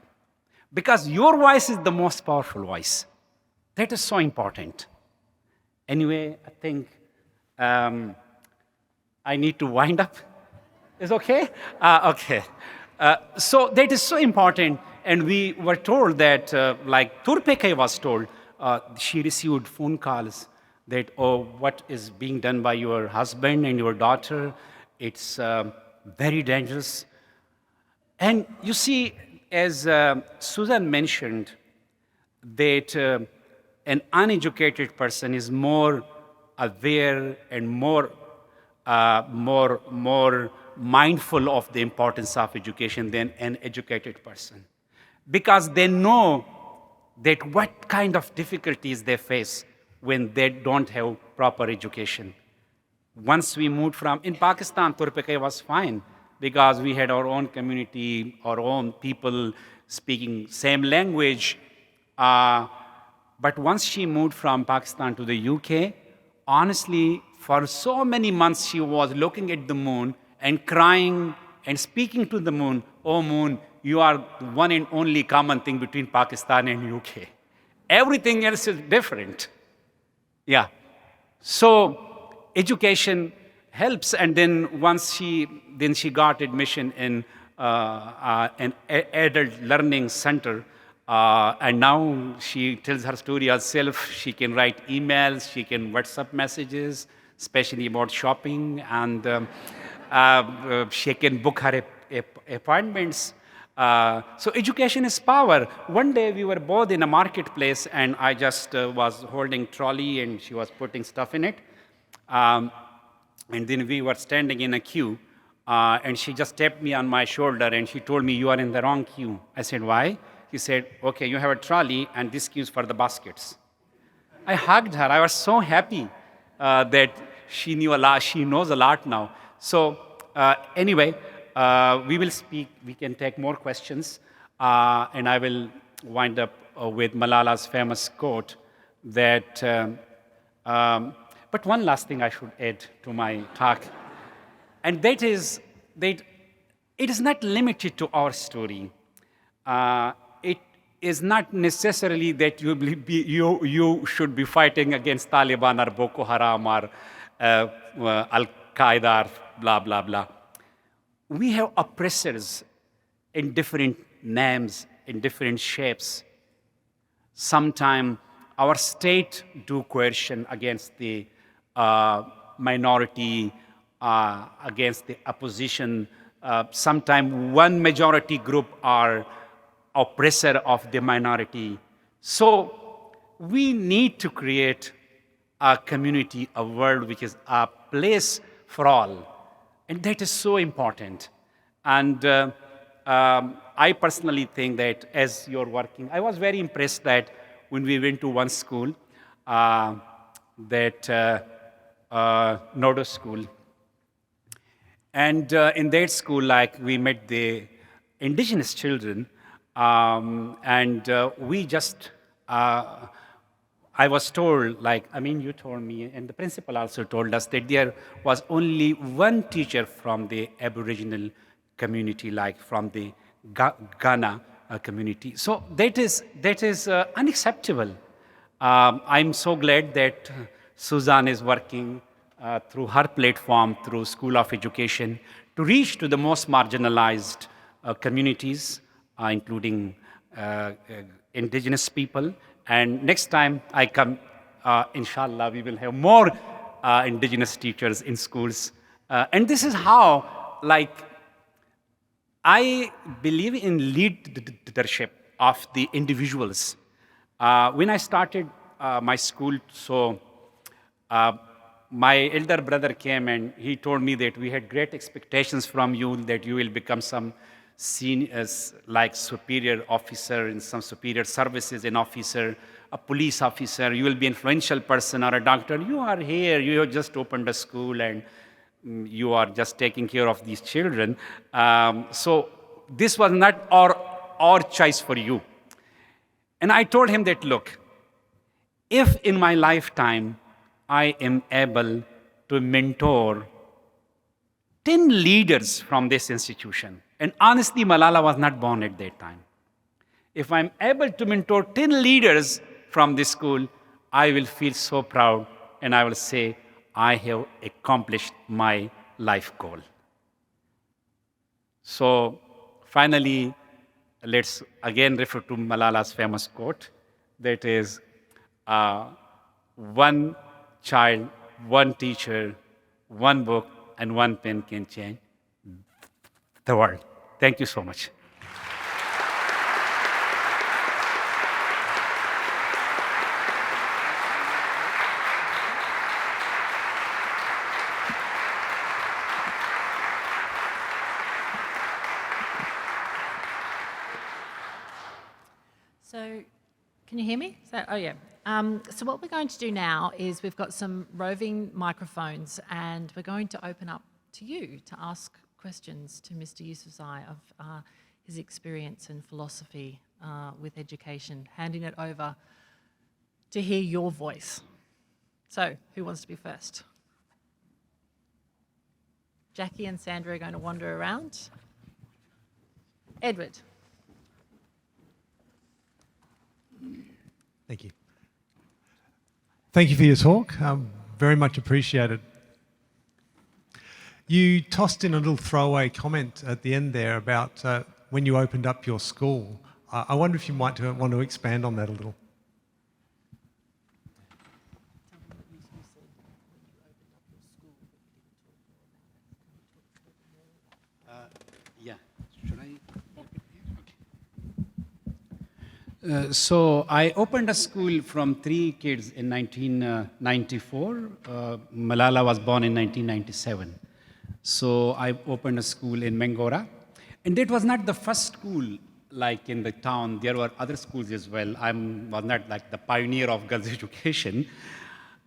Because your voice is the most powerful voice. That is so important. Anyway, I think I need to wind up. Is okay? Okay. So that is so important. And we were told that, like Turpeke was told, she received phone calls that, oh, what is being done by your husband and your daughter, it's very dangerous. And you see, as Susan mentioned, that an uneducated person is more aware and more mindful of the importance of education than an educated person. Because they know that what kind of difficulties they face when they don't have proper education. Once we moved in Pakistan, Turpeke was fine because we had our own community, our own people speaking same language. But once she moved from Pakistan to the UK, honestly, for so many months she was looking at the moon and crying and speaking to the moon, oh moon, you are one and only common thing between Pakistan and UK. Everything else is different. Yeah. So education helps, and then once she got admission in an adult learning center, and now she tells her story herself. She can write emails, she can WhatsApp messages, especially about shopping, and she can book her appointments. So education is power. One day we were both in a marketplace, and I just was holding trolley, and she was putting stuff in it. And then we were standing in a queue, and she just tapped me on my shoulder, and she told me, you are in the wrong queue. I said, why? She said, okay, you have a trolley, and this queue is for the baskets. I hugged her. I was so happy that she knew a lot. She knows a lot now. So anyway, we will speak. We can take more questions, and I will wind up with Malala's famous quote that, but one last thing I should add to my talk, and that is that it is not limited to our story. It is not necessarily that you should be fighting against Taliban or Boko Haram or Al-Qaeda or blah, blah, blah. We have oppressors in different names, in different shapes. Sometimes our state do coercion against the minority, against the opposition. Sometimes one majority group are oppressor of the minority. So we need to create a community, a world which is a place for all. And that is so important. And I personally think that as you're working, I was very impressed that when we went to one school, Nodo school. And in that school, like, we met the indigenous children, and we just, I was told, like, I mean, you told me, and the principal also told us that there was only one teacher from the Aboriginal community, like from the Ghana community. So that is unacceptable. I'm so glad that Susan is working through her platform, through School of Education, to reach to the most marginalized communities, including indigenous people. And next time I come, inshallah, we will have more indigenous teachers in schools. And this is how, like, I believe in leadership of the individuals. When I started my school, my elder brother came and he told me that we had great expectations from you, that you will become some senior, like superior officer in some superior services, an officer, a police officer, you will be an influential person or a doctor. You are here, you have just opened a school and you are just taking care of these children. So this was not our choice for you. And I told him that, look, if in my lifetime I am able to mentor 10 leaders from this institution, and honestly, Malala was not born at that time. If I'm able to mentor 10 leaders from this school, I will feel so proud and I will say, I have accomplished my life goal. So finally, let's again refer to Malala's famous quote, that is, one child, one teacher, one book, and one pen can change the world. Thank you so much. So, can you hear me? Oh yeah. So what we're going to do now is we've got some roving microphones and we're going to open up to you to ask questions to Mr Yousafzai of his experience and philosophy with education, handing it over to hear your voice. So, who wants to be first? Jackie and Sandra are going to wander around. Edward. Thank you. Thank you for your talk. Very much appreciated. You tossed in a little throwaway comment at the end there about when you opened up your school. I wonder if you might want to expand on that a little. Yeah, should I? So I opened a school from 3 kids in 1994. Malala was born in 1997. So I opened a school in Mangora. And that was not the first school like in the town. There were other schools as well. I was not like the pioneer of girls' education.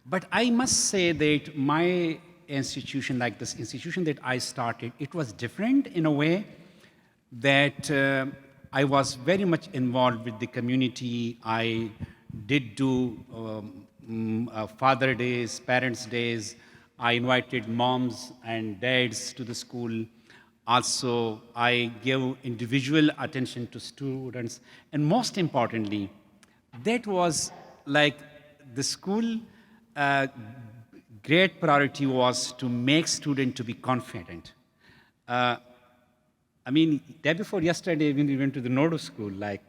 But I must say that my institution, like this institution that I started, it was different in a way that I was very much involved with the community. I did do Father Days, Parents Days. I invited moms and dads to the school. Also, I gave individual attention to students. And most importantly, that was like the school, great priority was to make students to be confident. I mean, day before yesterday, when we went to the Nodu school, like,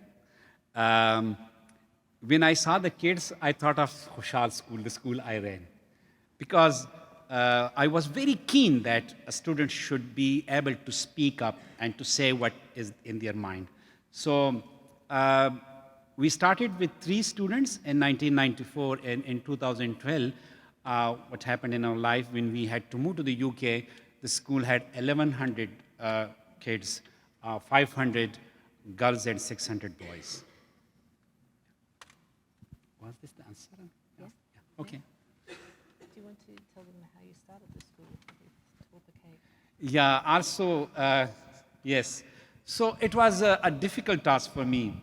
when I saw the kids, I thought of Khushal school, the school I ran. Because I was very keen that a student should be able to speak up and to say what is in their mind. So we started with 3 students in 1994, and in 2012, what happened in our life when we had to move to the UK, the school had 1,100 kids, 500 girls and 600 boys. Was this the answer? Yeah. Yeah. Okay. Do you want to tell them how you started the school with Torpake? Yeah, also, yes. So it was a difficult task for me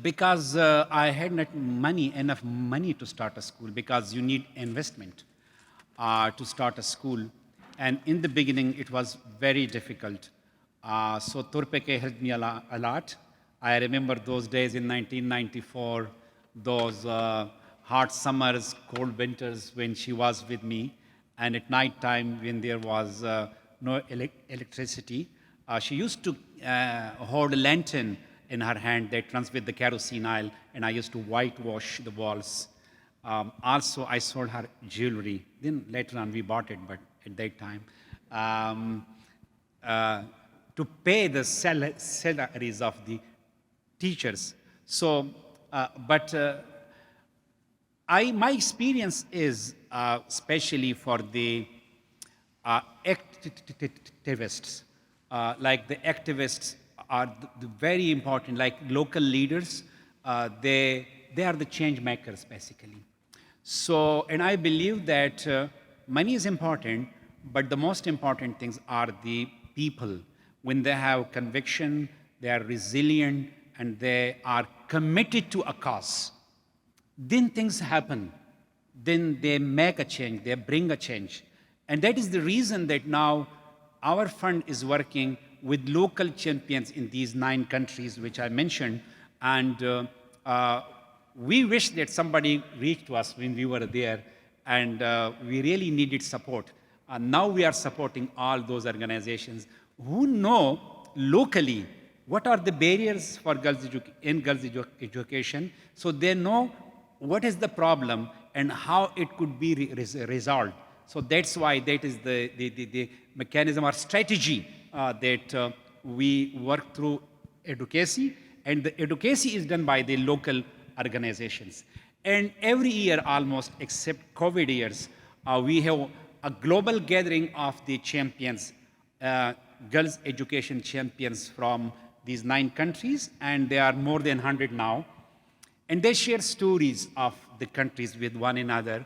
because I had not enough money to start a school, because you need investment to start a school. And in the beginning, it was very difficult. So Torpeke helped me a lot. I remember those days in 1994. those hot summers, cold winters when she was with me, and at night time when there was no electricity, she used to hold a lantern in her hand that runs with the kerosene oil, and I used to whitewash the walls. Also, I sold her jewelry. Then later on we bought it, but at that time, to pay the salaries of the teachers. So, my experience is especially for the activists. Like the activists are very important, like local leaders. They are the change makers, basically. So, and I believe that money is important, but the most important things are the people. When they have conviction, they are resilient, and they are committed to a cause, then things happen. Then they make a change, they bring a change. And that is the reason that now our fund is working with local champions in these 9 countries which I mentioned. And we wish that somebody reached to us when we were there, and we really needed support. Now we are supporting all those organizations who know locally what are the barriers for girls in girls education, so they know what is the problem and how it could be resolved. So that's why that is the mechanism or strategy that we work through advocacy, and the advocacy is done by the local organizations. And every year almost, except COVID years, we have a global gathering of the champions, girls education champions from these 9 countries, and there are more than 100 now. And they share stories of the countries with one another.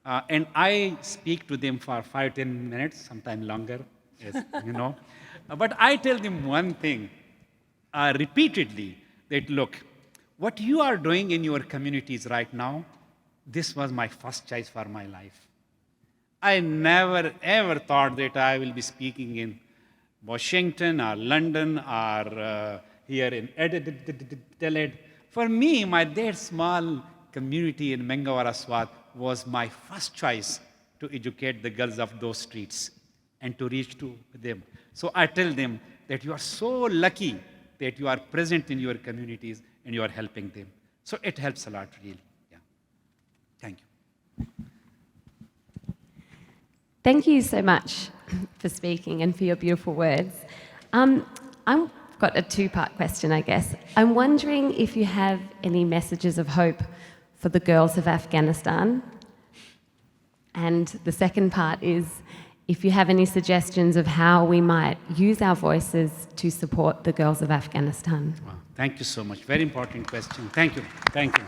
And I speak to them for 5-10 minutes, sometimes longer, yes, you know. But I tell them one thing repeatedly, that look, what you are doing in your communities right now, this was my first choice for my life. I never ever thought that I will be speaking in Washington or London or here in Adelaide. For me, that small community in Mengawara Swat was my first choice to educate the girls of those streets and to reach to them. So I tell them that you are so lucky that you are present in your communities and you are helping them. So it helps a lot, really. Yeah. Thank you. Thank you so much for speaking and for your beautiful words. I've got a 2-part question, I guess. I'm wondering if you have any messages of hope for the girls of Afghanistan. And the second part is if you have any suggestions of how we might use our voices to support the girls of Afghanistan. Wow. Thank you so much. Very important question. Thank you. Thank you.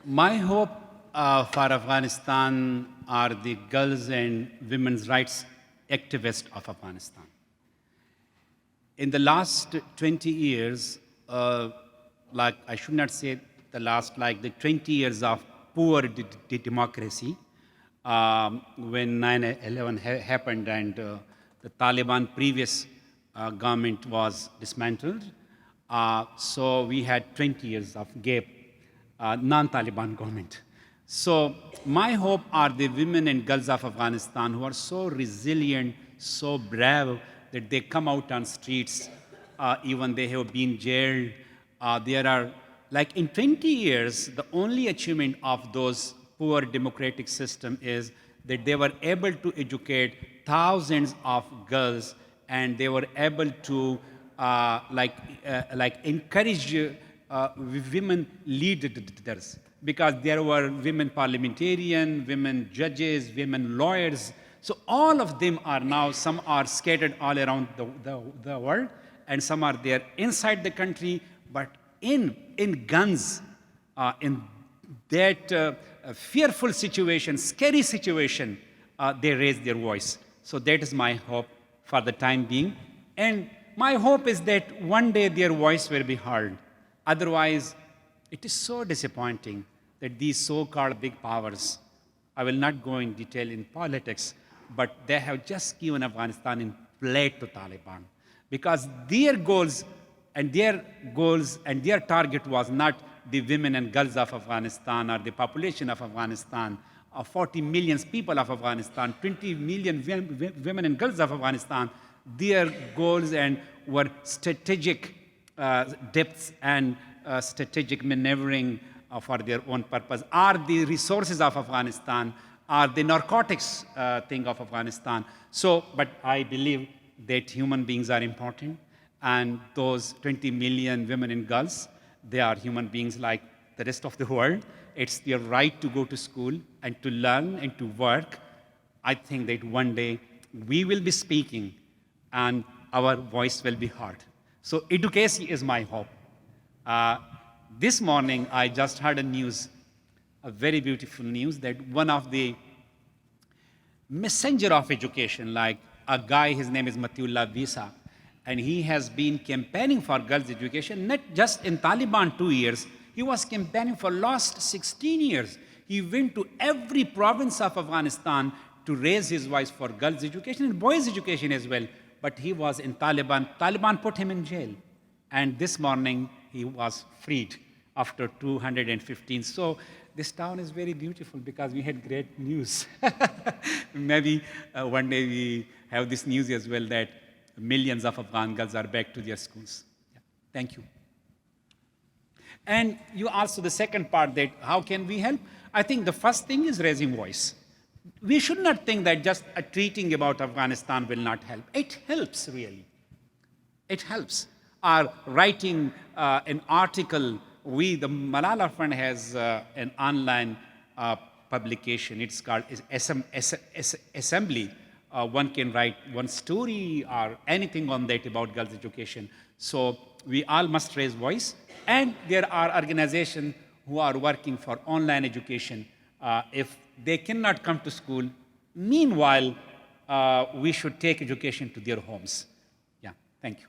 My hope for Afghanistan are the girls and women's rights activists of Afghanistan. In the last 20 years, like I should not say the last, like the 20 years of poor democracy, when 9/11 happened and the Taliban previous government was dismantled, so we had 20 years of gap, non-Taliban government. So my hope are the women and girls of Afghanistan who are so resilient, so brave, that they come out on streets, even they have been jailed. There are, like in 20 years, the only achievement of those poor democratic system is that they were able to educate thousands of girls, and they were able to encourage women leaders, because there were women parliamentarians, women judges, women lawyers. So all of them are now, some are scattered all around the world, and some are there inside the country, but in guns, in that fearful situation, scary situation, they raise their voice. So that is my hope for the time being. And my hope is that one day their voice will be heard. Otherwise, it is so disappointing that these so-called big powers, I will not go in detail in politics, but they have just given Afghanistan in plate to Taliban, because their goals And their goals and their target was not the women and girls of Afghanistan or the population of Afghanistan, 40 million people of Afghanistan, 20 million women and girls of Afghanistan. Their goals and were strategic depths and strategic maneuvering for their own purpose. Are the resources of Afghanistan, are the narcotics thing of Afghanistan? So, but I believe that human beings are important, and those 20 million women and girls, they are human beings like the rest of the world. It's their right to go to school and to learn and to work. I think that one day we will be speaking and our voice will be heard. So education is my hope. This morning, I just heard a very beautiful news, that one of the messenger of education, like a guy, his name is Matiullah Visa, and he has been campaigning for girls' education, not just in Taliban 2 years, he was campaigning for last 16 years. He went to every province of Afghanistan to raise his voice for girls' education and boys' education as well. But he was in Taliban. Taliban put him in jail. And this morning, he was freed after 215. So this town is very beautiful because we had great news. Maybe one day we have this news as well, that millions of Afghan girls are back to their schools. Yeah. Thank you. And you asked the second part, that how can we help? I think the first thing is raising voice. We should not think that just treating about Afghanistan will not help. It helps, really. It helps. Or writing an article. The Malala Fund has an online publication. It's called Assembly. One can write one story or anything on that about girls' education. So we all must raise voice. And there are organizations who are working for online education. If they cannot come to school, meanwhile, we should take education to their homes. Yeah, thank you.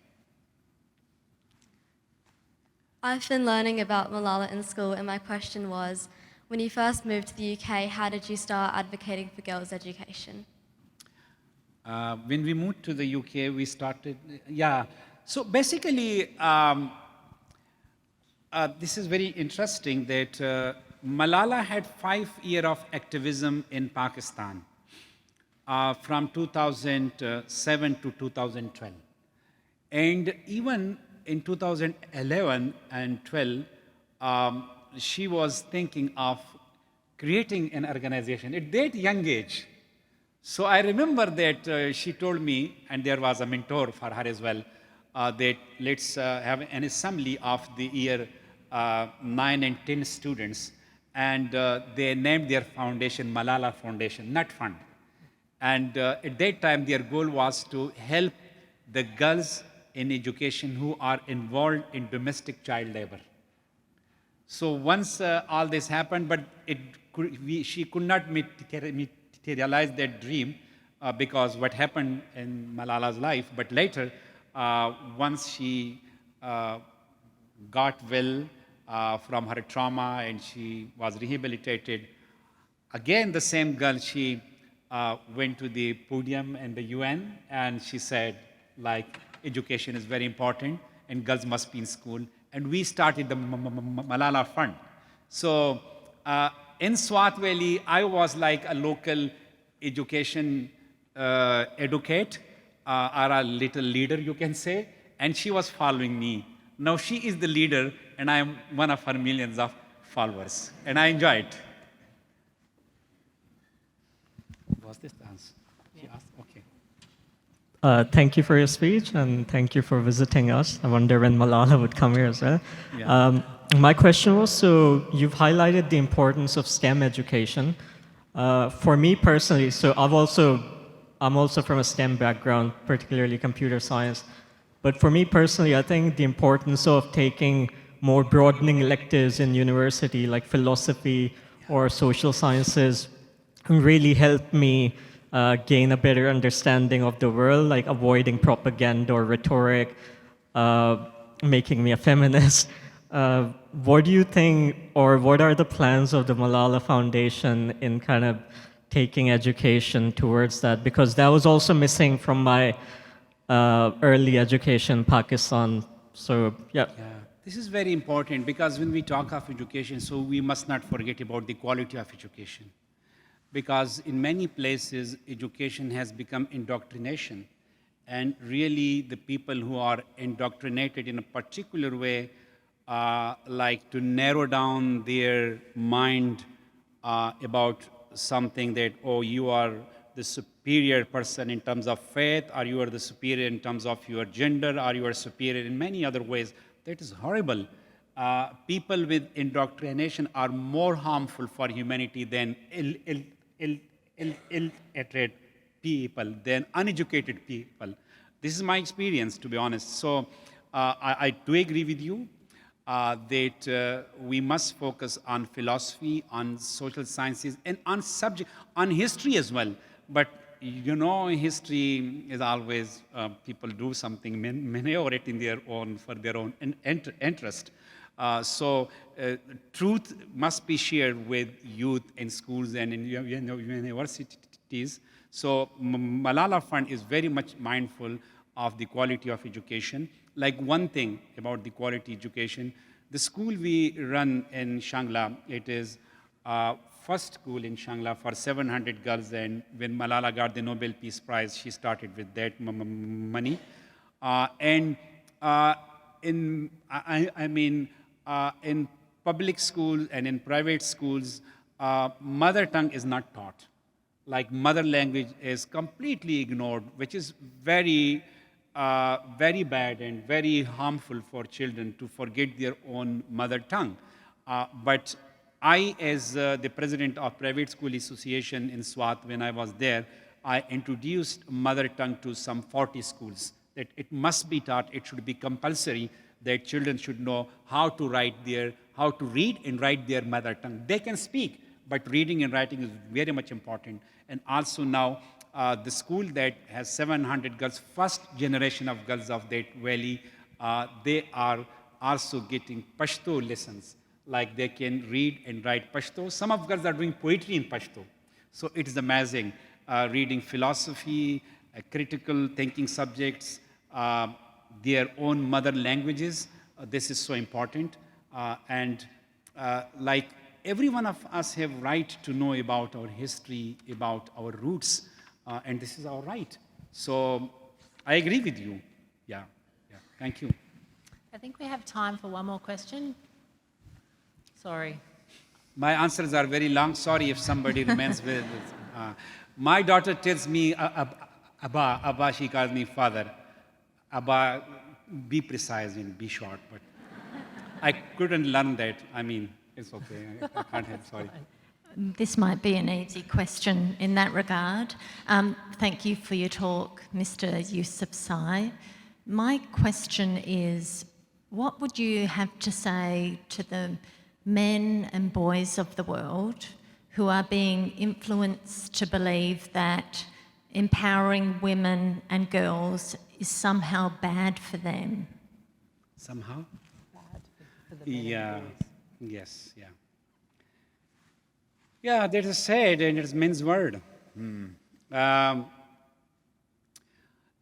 I've been learning about Malala in school, and my question was, when you first moved to the UK, how did you start advocating for girls' education? When we moved to the UK, we started, So basically, this is very interesting that Malala had 5 years of activism in Pakistan from 2007 to 2012. And even in 2011 and 12, she was thinking of creating an organization at that young age. So I remember that she told me, and there was a mentor for her as well, that let's have an assembly of the year 9 and 10 students, and they named their foundation Malala Foundation, not fund. And at that time, their goal was to help the girls in education who are involved in domestic child labor. So once all this happened, but she could not materialize that dream because what happened in Malala's life. But later, once she got well from her trauma and she was rehabilitated, again the same girl, she went to the podium in the UN and she said, like, education is very important and girls must be in school. And we started the Malala Fund. So in Swat Valley, I was like a local education educate or a little leader, you can say, and she was following me. Now she is the leader and I am one of her millions of followers, and I enjoy it. Was this the answer? She asked? Okay. Thank you for your speech, and thank you for visiting us. I wonder when Malala would come here as well. Yeah. My question was, so you've highlighted the importance of STEM education. For me personally, so I'm also from a STEM background, particularly computer science. But for me personally, I think the importance of taking more broadening electives in university, like philosophy or social sciences, really helped me gain a better understanding of the world, like avoiding propaganda or rhetoric, making me a feminist. What do you think, or what are the plans of the Malala Foundation in kind of taking education towards that? Because that was also missing from my early education in Pakistan. So yeah. Yeah, this is very important because when we talk of education, so we must not forget about the quality of education. Because in many places, education has become indoctrination. And really, the people who are indoctrinated in a particular way like to narrow down their mind about something that, oh, you are the superior person in terms of faith, or you are the superior in terms of your gender, or you are superior in many other ways. That is horrible. People with indoctrination are more harmful for humanity than illiterate people, than uneducated people. This is my experience, to be honest. So I do agree with you that we must focus on philosophy, on social sciences, and on history as well. But you know, history is always people do something, maneuver it in for their own interest. So truth must be shared with youth in schools and in universities. So Malala Fund is very much mindful of the quality of education. Like one thing about the quality education, the school we run in Shangla, it is first school in Shangla for 700 girls, and when Malala got the Nobel Peace Prize, she started with that money. In public schools and in private schools, mother tongue is not taught. Like mother language is completely ignored, which is very bad and very harmful for children to forget their own mother tongue. But I, as the president of Private School Association in Swat, when I was there, I introduced mother tongue to some 40 schools, that it must be taught, it should be compulsory, that children should know how to read and write their mother tongue. They can speak, but reading and writing is very much important. And also now, the school that has 700 girls, first generation of girls of that valley, they are also getting Pashto lessons. Like they can read and write Pashto. Some of girls are doing poetry in Pashto. So it is amazing. Reading philosophy, critical thinking subjects, their own mother languages. This is so important. Like every one of us have right to know about our history, about our roots, and this is our right. So I agree with you. Yeah. Thank you. I think we have time for one more question. Sorry. My answers are very long. Sorry if somebody remains with my daughter tells me, Abba, she calls me father. Abba, be precise and be short, but I couldn't learn that. I mean, it's okay. I can't help, sorry. This might be an easy question in that regard. Thank you for your talk, Mr Yousafzai. My question is, what would you have to say to the men and boys of the world who are being influenced to believe that empowering women and girls is somehow bad for them? Somehow? Bad for the men and boys. Yes, yeah. Yeah, that is said, and it's men's word.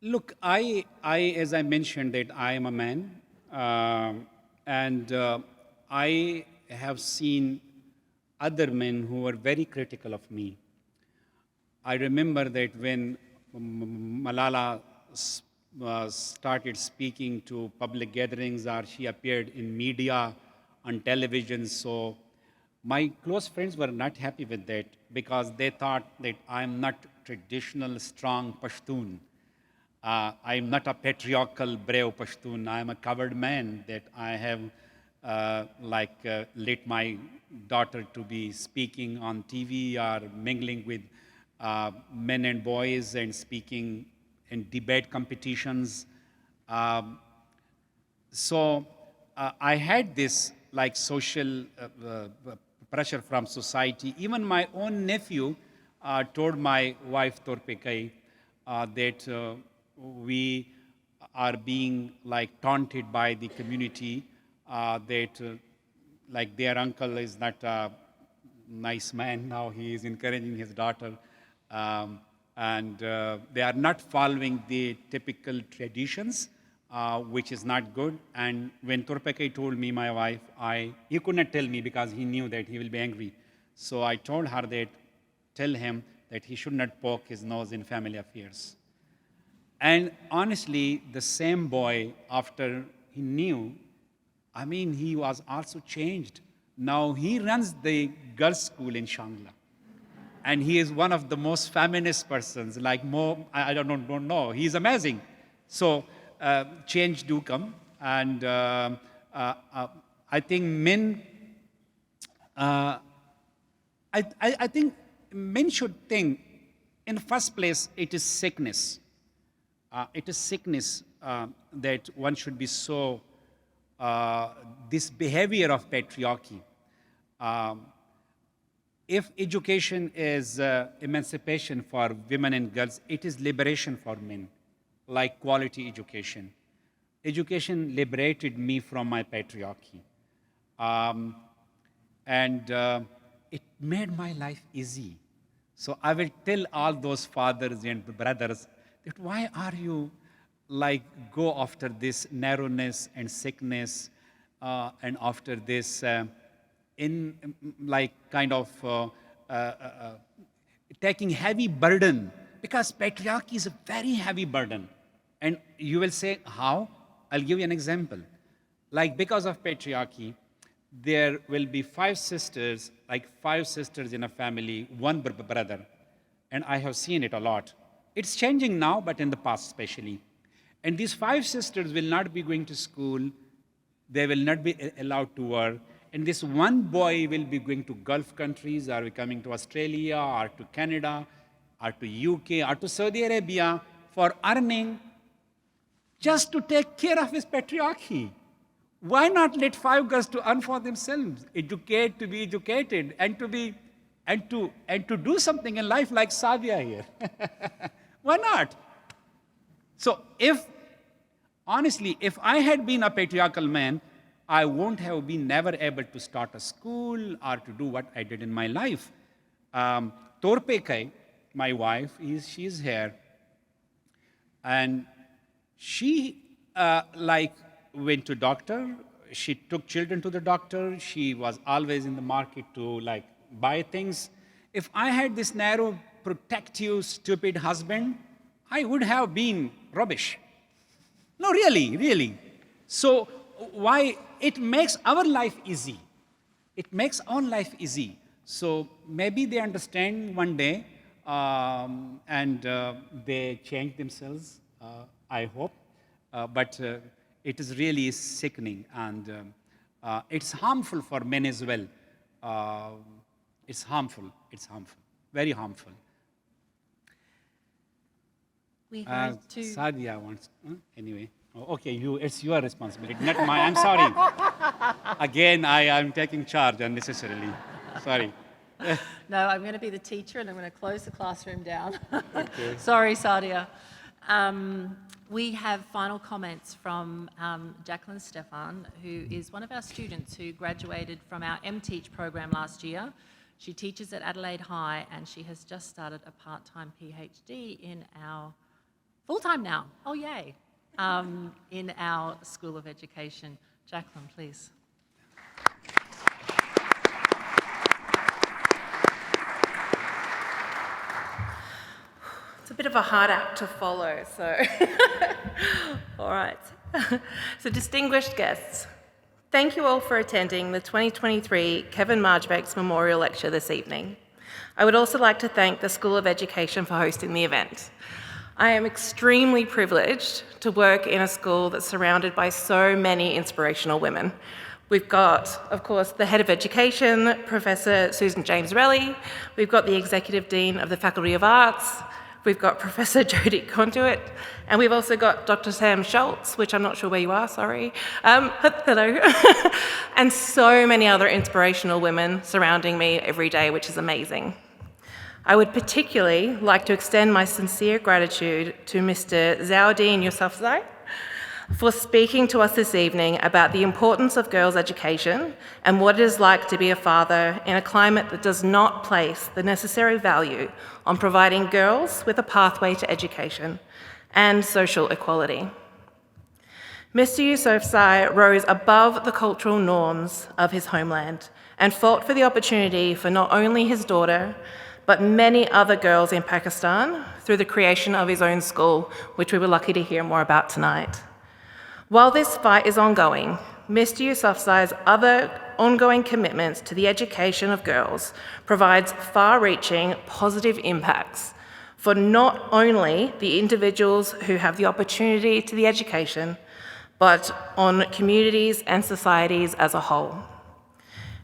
Look, I, as I mentioned, that I am a man, and I have seen other men who were very critical of me. I remember that when Malala started speaking to public gatherings, or she appeared in media, on television, so my close friends were not happy with that because they thought that I'm not traditional, strong Pashtun. I'm not a patriarchal, brave Pashtun. I'm a covered man, that I have let my daughter to be speaking on TV or mingling with men and boys and speaking in debate competitions. So I had this like social pressure from society. Even my own nephew told my wife Torpekai that we are being like taunted by the community, that like their uncle is not a nice man now, he is encouraging his daughter, and they are not following the typical traditions which is not good. And when Turpeke told me, my wife, he could not tell me because he knew that he will be angry. So I told her that, tell him that he should not poke his nose in family affairs. And honestly, the same boy, after he knew, I mean, he was also changed. Now he runs the girls' school in Shangla. And he is one of the most feminist persons, like more, I don't know, he's amazing. So change do come. And I think men, I think men should think, in the first place, it is sickness. It is sickness that one should be so, this behavior of patriarchy. If education is emancipation for women and girls, it is liberation for men, like quality education. Education liberated me from my patriarchy. It made my life easy. So I will tell all those fathers and brothers that why are you like go after this narrowness and sickness and after this in like kind of taking heavy burden, because patriarchy is a very heavy burden. And you will say, how? I'll give you an example. Like because of patriarchy, there will be 5 sisters, like 5 sisters in a family, 1 brother. And I have seen it a lot. It's changing now, but in the past especially. And these 5 sisters will not be going to school. They will not be allowed to work. And this one boy will be going to Gulf countries, or coming to Australia, or to Canada, or to UK, or to Saudi Arabia for earning, just to take care of his patriarchy. Why not let 5 girls to earn for themselves, educate, to be educated, and to be, and to do something in life like Sadia here? Why not? So honestly, if I had been a patriarchal man, I won't have been never able to start a school or to do what I did in my life. Torpekai, my wife, she is here. And she like went to doctor. She took children to the doctor. She was always in the market to like buy things. If I had this narrow, protective, stupid husband, I would have been rubbish. No, really, really. So why? It makes our life easy. It makes our life easy. So maybe they understand one day and they change themselves, I hope. But it is really sickening, and it's harmful for men as well. It's harmful, very harmful. We have to... Sadia wants, anyway. Oh, okay, it's your responsibility, not mine. I'm sorry. Again, I am taking charge unnecessarily. Sorry. No, I'm going to be the teacher and I'm going to close the classroom down. Okay. Sorry, Sadia. We have final comments from Jacqueline Stefan, who is one of our students who graduated from our MTeach program last year. She teaches at Adelaide High and she has just started a part-time PhD in our, full-time now, oh yay, in our School of Education. Jacqueline, please. It's a bit of a hard act to follow, so... All right. So, distinguished guests, thank you all for attending the 2023 Kevin Marjoribanks Memorial Lecture this evening. I would also like to thank the School of Education for hosting the event. I am extremely privileged to work in a school that's surrounded by so many inspirational women. We've got, of course, the Head of Education, Professor Susan James-Relly. We've got the Executive Dean of the Faculty of Arts. We've got Professor Jodie Conduit. And we've also got Dr. Sam Schultz, which I'm not sure where you are, sorry. Hello. And so many other inspirational women surrounding me every day, which is amazing. I would particularly like to extend my sincere gratitude to Mr Ziauddin Yousafzai for speaking to us this evening about the importance of girls' education and what it is like to be a father in a climate that does not place the necessary value on providing girls with a pathway to education and social equality. Mr Yousafzai rose above the cultural norms of his homeland and fought for the opportunity for not only his daughter, but many other girls in Pakistan through the creation of his own school, which we were lucky to hear more about tonight. While this fight is ongoing, Mr Yousafzai's other ongoing commitments to the education of girls provides far-reaching positive impacts for not only the individuals who have the opportunity to the education, but on communities and societies as a whole.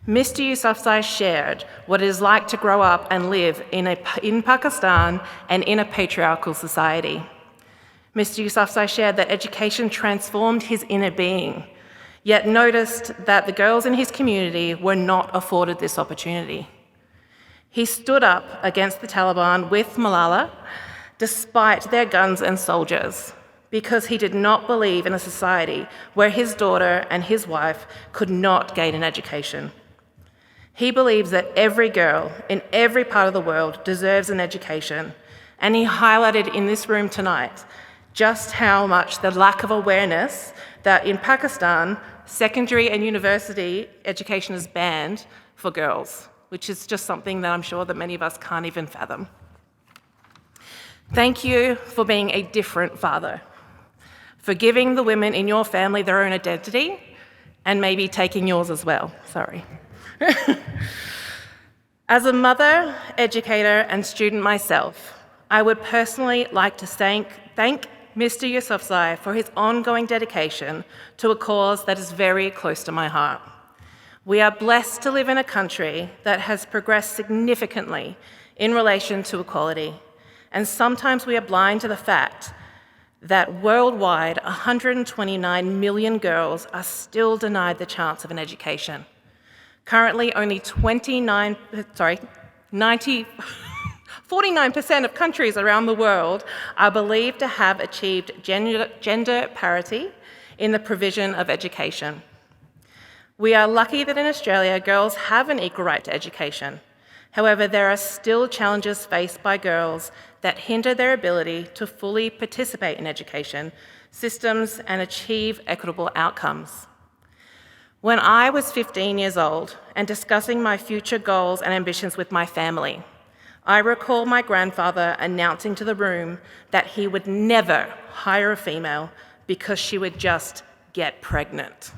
Mr Yousafzai shared what it is like to grow up and live in Pakistan and in a patriarchal society. Mr Yousafzai shared that education transformed his inner being, yet noticed that the girls in his community were not afforded this opportunity. He stood up against the Taliban with Malala, despite their guns and soldiers, because he did not believe in a society where his daughter and his wife could not gain an education. He believes that every girl in every part of the world deserves an education, and he highlighted in this room tonight just how much the lack of awareness that in Pakistan, secondary and university education is banned for girls, which is just something that I'm sure that many of us can't even fathom. Thank you for being a different father, for giving the women in your family their own identity, and maybe taking yours as well. Sorry. As a mother, educator, and student myself, I would personally like to thank Mr Yousafzai for his ongoing dedication to a cause that is very close to my heart. We are blessed to live in a country that has progressed significantly in relation to equality, and sometimes we are blind to the fact that worldwide 129 million girls are still denied the chance of an education. Currently, only 49% of countries around the world are believed to have achieved gender parity in the provision of education. We are lucky that in Australia, girls have an equal right to education. However, there are still challenges faced by girls that hinder their ability to fully participate in education systems and achieve equitable outcomes. When I was 15 years old and discussing my future goals and ambitions with my family, I recall my grandfather announcing to the room that he would never hire a female because she would just get pregnant.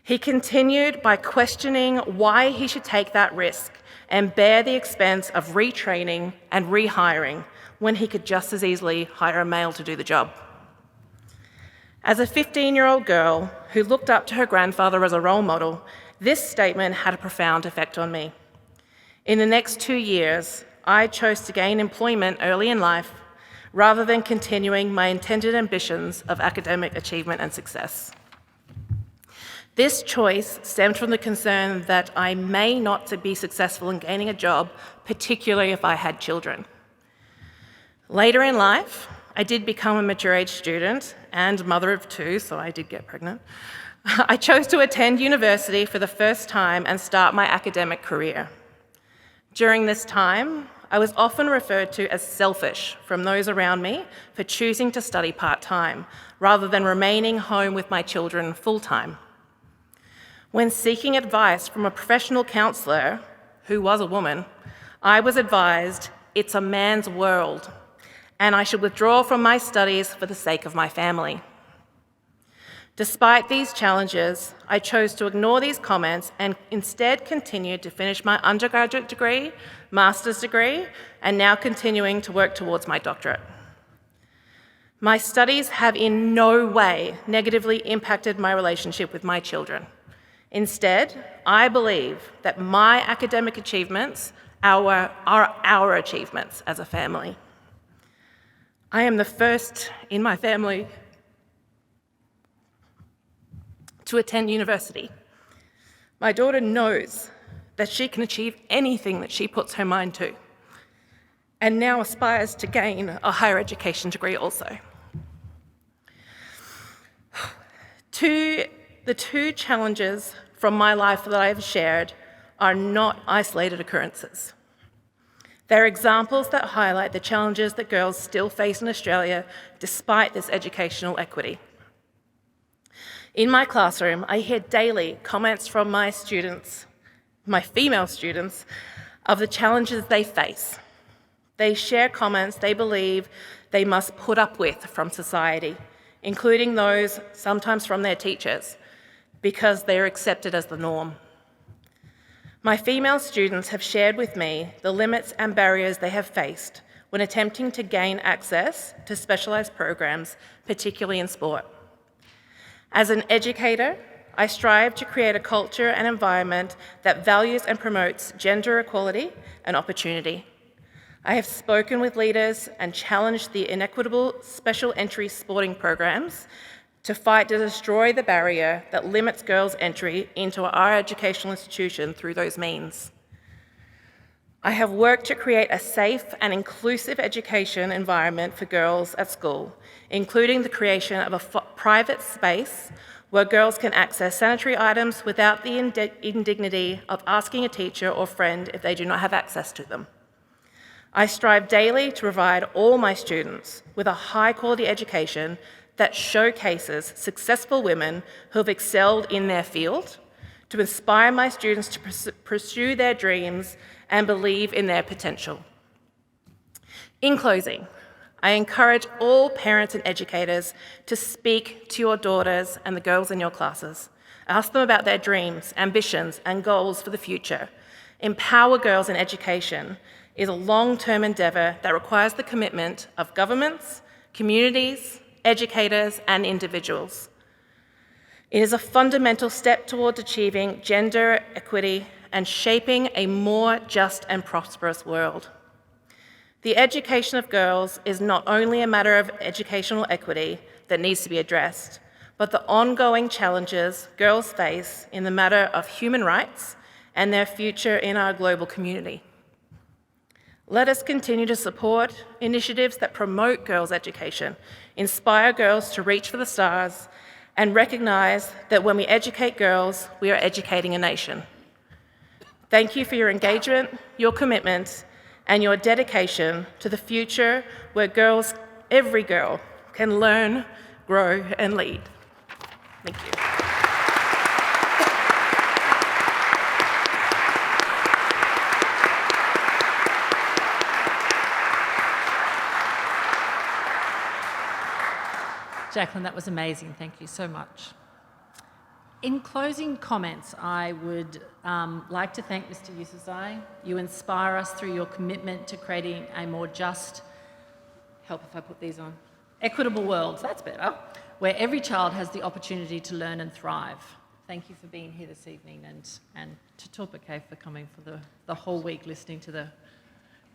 He continued by questioning why he should take that risk and bear the expense of retraining and rehiring when he could just as easily hire a male to do the job. As a 15-year-old girl who looked up to her grandfather as a role model, this statement had a profound effect on me. In the next 2 years, I chose to gain employment early in life rather than continuing my intended ambitions of academic achievement and success. This choice stemmed from the concern that I may not be successful in gaining a job, particularly if I had children. Later in life, I did become a mature-age student and mother of 2, so I did get pregnant. I chose to attend university for the first time and start my academic career. During this time, I was often referred to as selfish from those around me for choosing to study part-time rather than remaining home with my children full-time. When seeking advice from a professional counsellor, who was a woman, I was advised it's a man's world and I should withdraw from my studies for the sake of my family. Despite these challenges, I chose to ignore these comments and instead continued to finish my undergraduate degree, master's degree, and now continuing to work towards my doctorate. My studies have in no way negatively impacted my relationship with my children. Instead, I believe that my academic achievements are our achievements as a family. I am the first in my family to attend university. My daughter knows that she can achieve anything that she puts her mind to, and now aspires to gain a higher education degree also. The two challenges from my life that I have shared are not isolated occurrences. They're examples that highlight the challenges that girls still face in Australia despite this educational equity. In my classroom, I hear daily comments from my students, my female students, of the challenges they face. They share comments they believe they must put up with from society, including those sometimes from their teachers, because they are accepted as the norm. My female students have shared with me the limits and barriers they have faced when attempting to gain access to specialised programs, particularly in sport. As an educator, I strive to create a culture and environment that values and promotes gender equality and opportunity. I have spoken with leaders and challenged the inequitable special entry sporting programs to fight to destroy the barrier that limits girls' entry into our educational institution through those means. I have worked to create a safe and inclusive education environment for girls at school, including the creation of a private space where girls can access sanitary items without the indignity of asking a teacher or friend if they do not have access to them. I strive daily to provide all my students with a high-quality education that showcases successful women who have excelled in their field, to inspire my students to pursue their dreams and believe in their potential. In closing, I encourage all parents and educators to speak to your daughters and the girls in your classes. Ask them about their dreams, ambitions, and goals for the future. Empower girls in education is a long-term endeavour that requires the commitment of governments, communities, educators, and individuals. It is a fundamental step towards achieving gender equity and shaping a more just and prosperous world. The education of girls is not only a matter of educational equity that needs to be addressed, but the ongoing challenges girls face in the matter of human rights and their future in our global community. Let us continue to support initiatives that promote girls' education, inspire girls to reach for the stars, and recognise that when we educate girls, we are educating a nation. Thank you for your engagement, your commitment, and your dedication to the future where girls, every girl, can learn, grow, and lead. Thank you. Jacqueline, that was amazing. Thank you so much. In closing comments, I would like to thank Mr Yousafzai. You inspire us through your commitment to creating a more just, help if I put these on, equitable world, that's better, where every child has the opportunity to learn and thrive. Thank you for being here this evening, and to Tupake for coming for the whole week listening to the...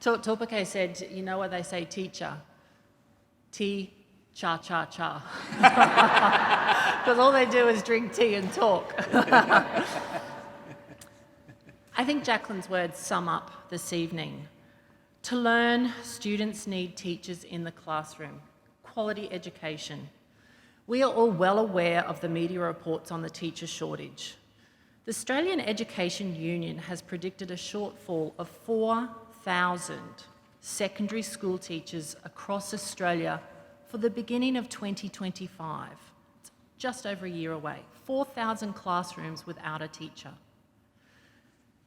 Tupake said, you know what they say, teacher? Cha-cha-cha. Because all they do is drink tea and talk. I think Jacqueline's words sum up this evening. To learn, students need teachers in the classroom. Quality education. We are all well aware of the media reports on the teacher shortage. The Australian Education Union has predicted a shortfall of 4,000 secondary school teachers across Australia for the beginning of 2025. It's just over a year away. 4,000 classrooms without a teacher.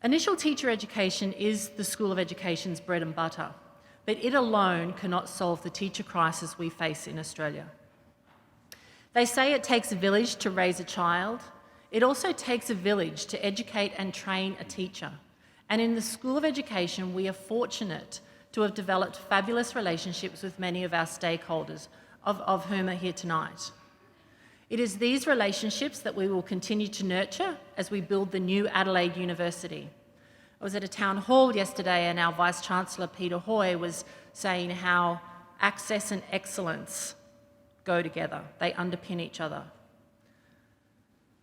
Initial teacher education is the School of Education's bread and butter, but it alone cannot solve the teacher crisis we face in Australia. They say it takes a village to raise a child. It also takes a village to educate and train a teacher. And in the School of Education, we are fortunate to have developed fabulous relationships with many of our stakeholders, of whom are here tonight. It is these relationships that we will continue to nurture as we build the new Adelaide University. I was at a town hall yesterday and our Vice-Chancellor Peter Hoy was saying how access and excellence go together. They underpin each other.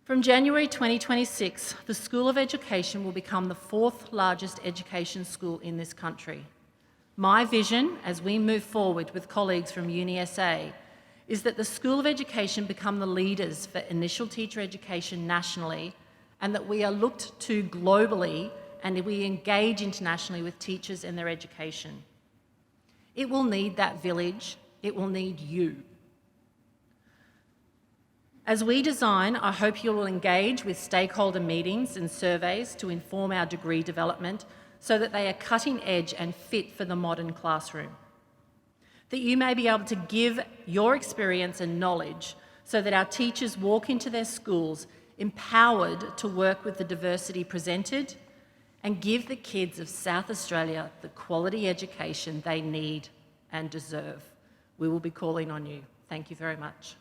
From January 2026, the School of Education will become the 4th largest education school in this country. My vision, as we move forward with colleagues from UniSA, is that the School of Education become the leaders for initial teacher education nationally, and that we are looked to globally and we engage internationally with teachers and their education. It will need that village. It will need you. As we design, I hope you will engage with stakeholder meetings and surveys to inform our degree development so that they are cutting edge and fit for the modern classroom. That you may be able to give your experience and knowledge so that our teachers walk into their schools empowered to work with the diversity presented and give the kids of South Australia the quality education they need and deserve. We will be calling on you. Thank you very much.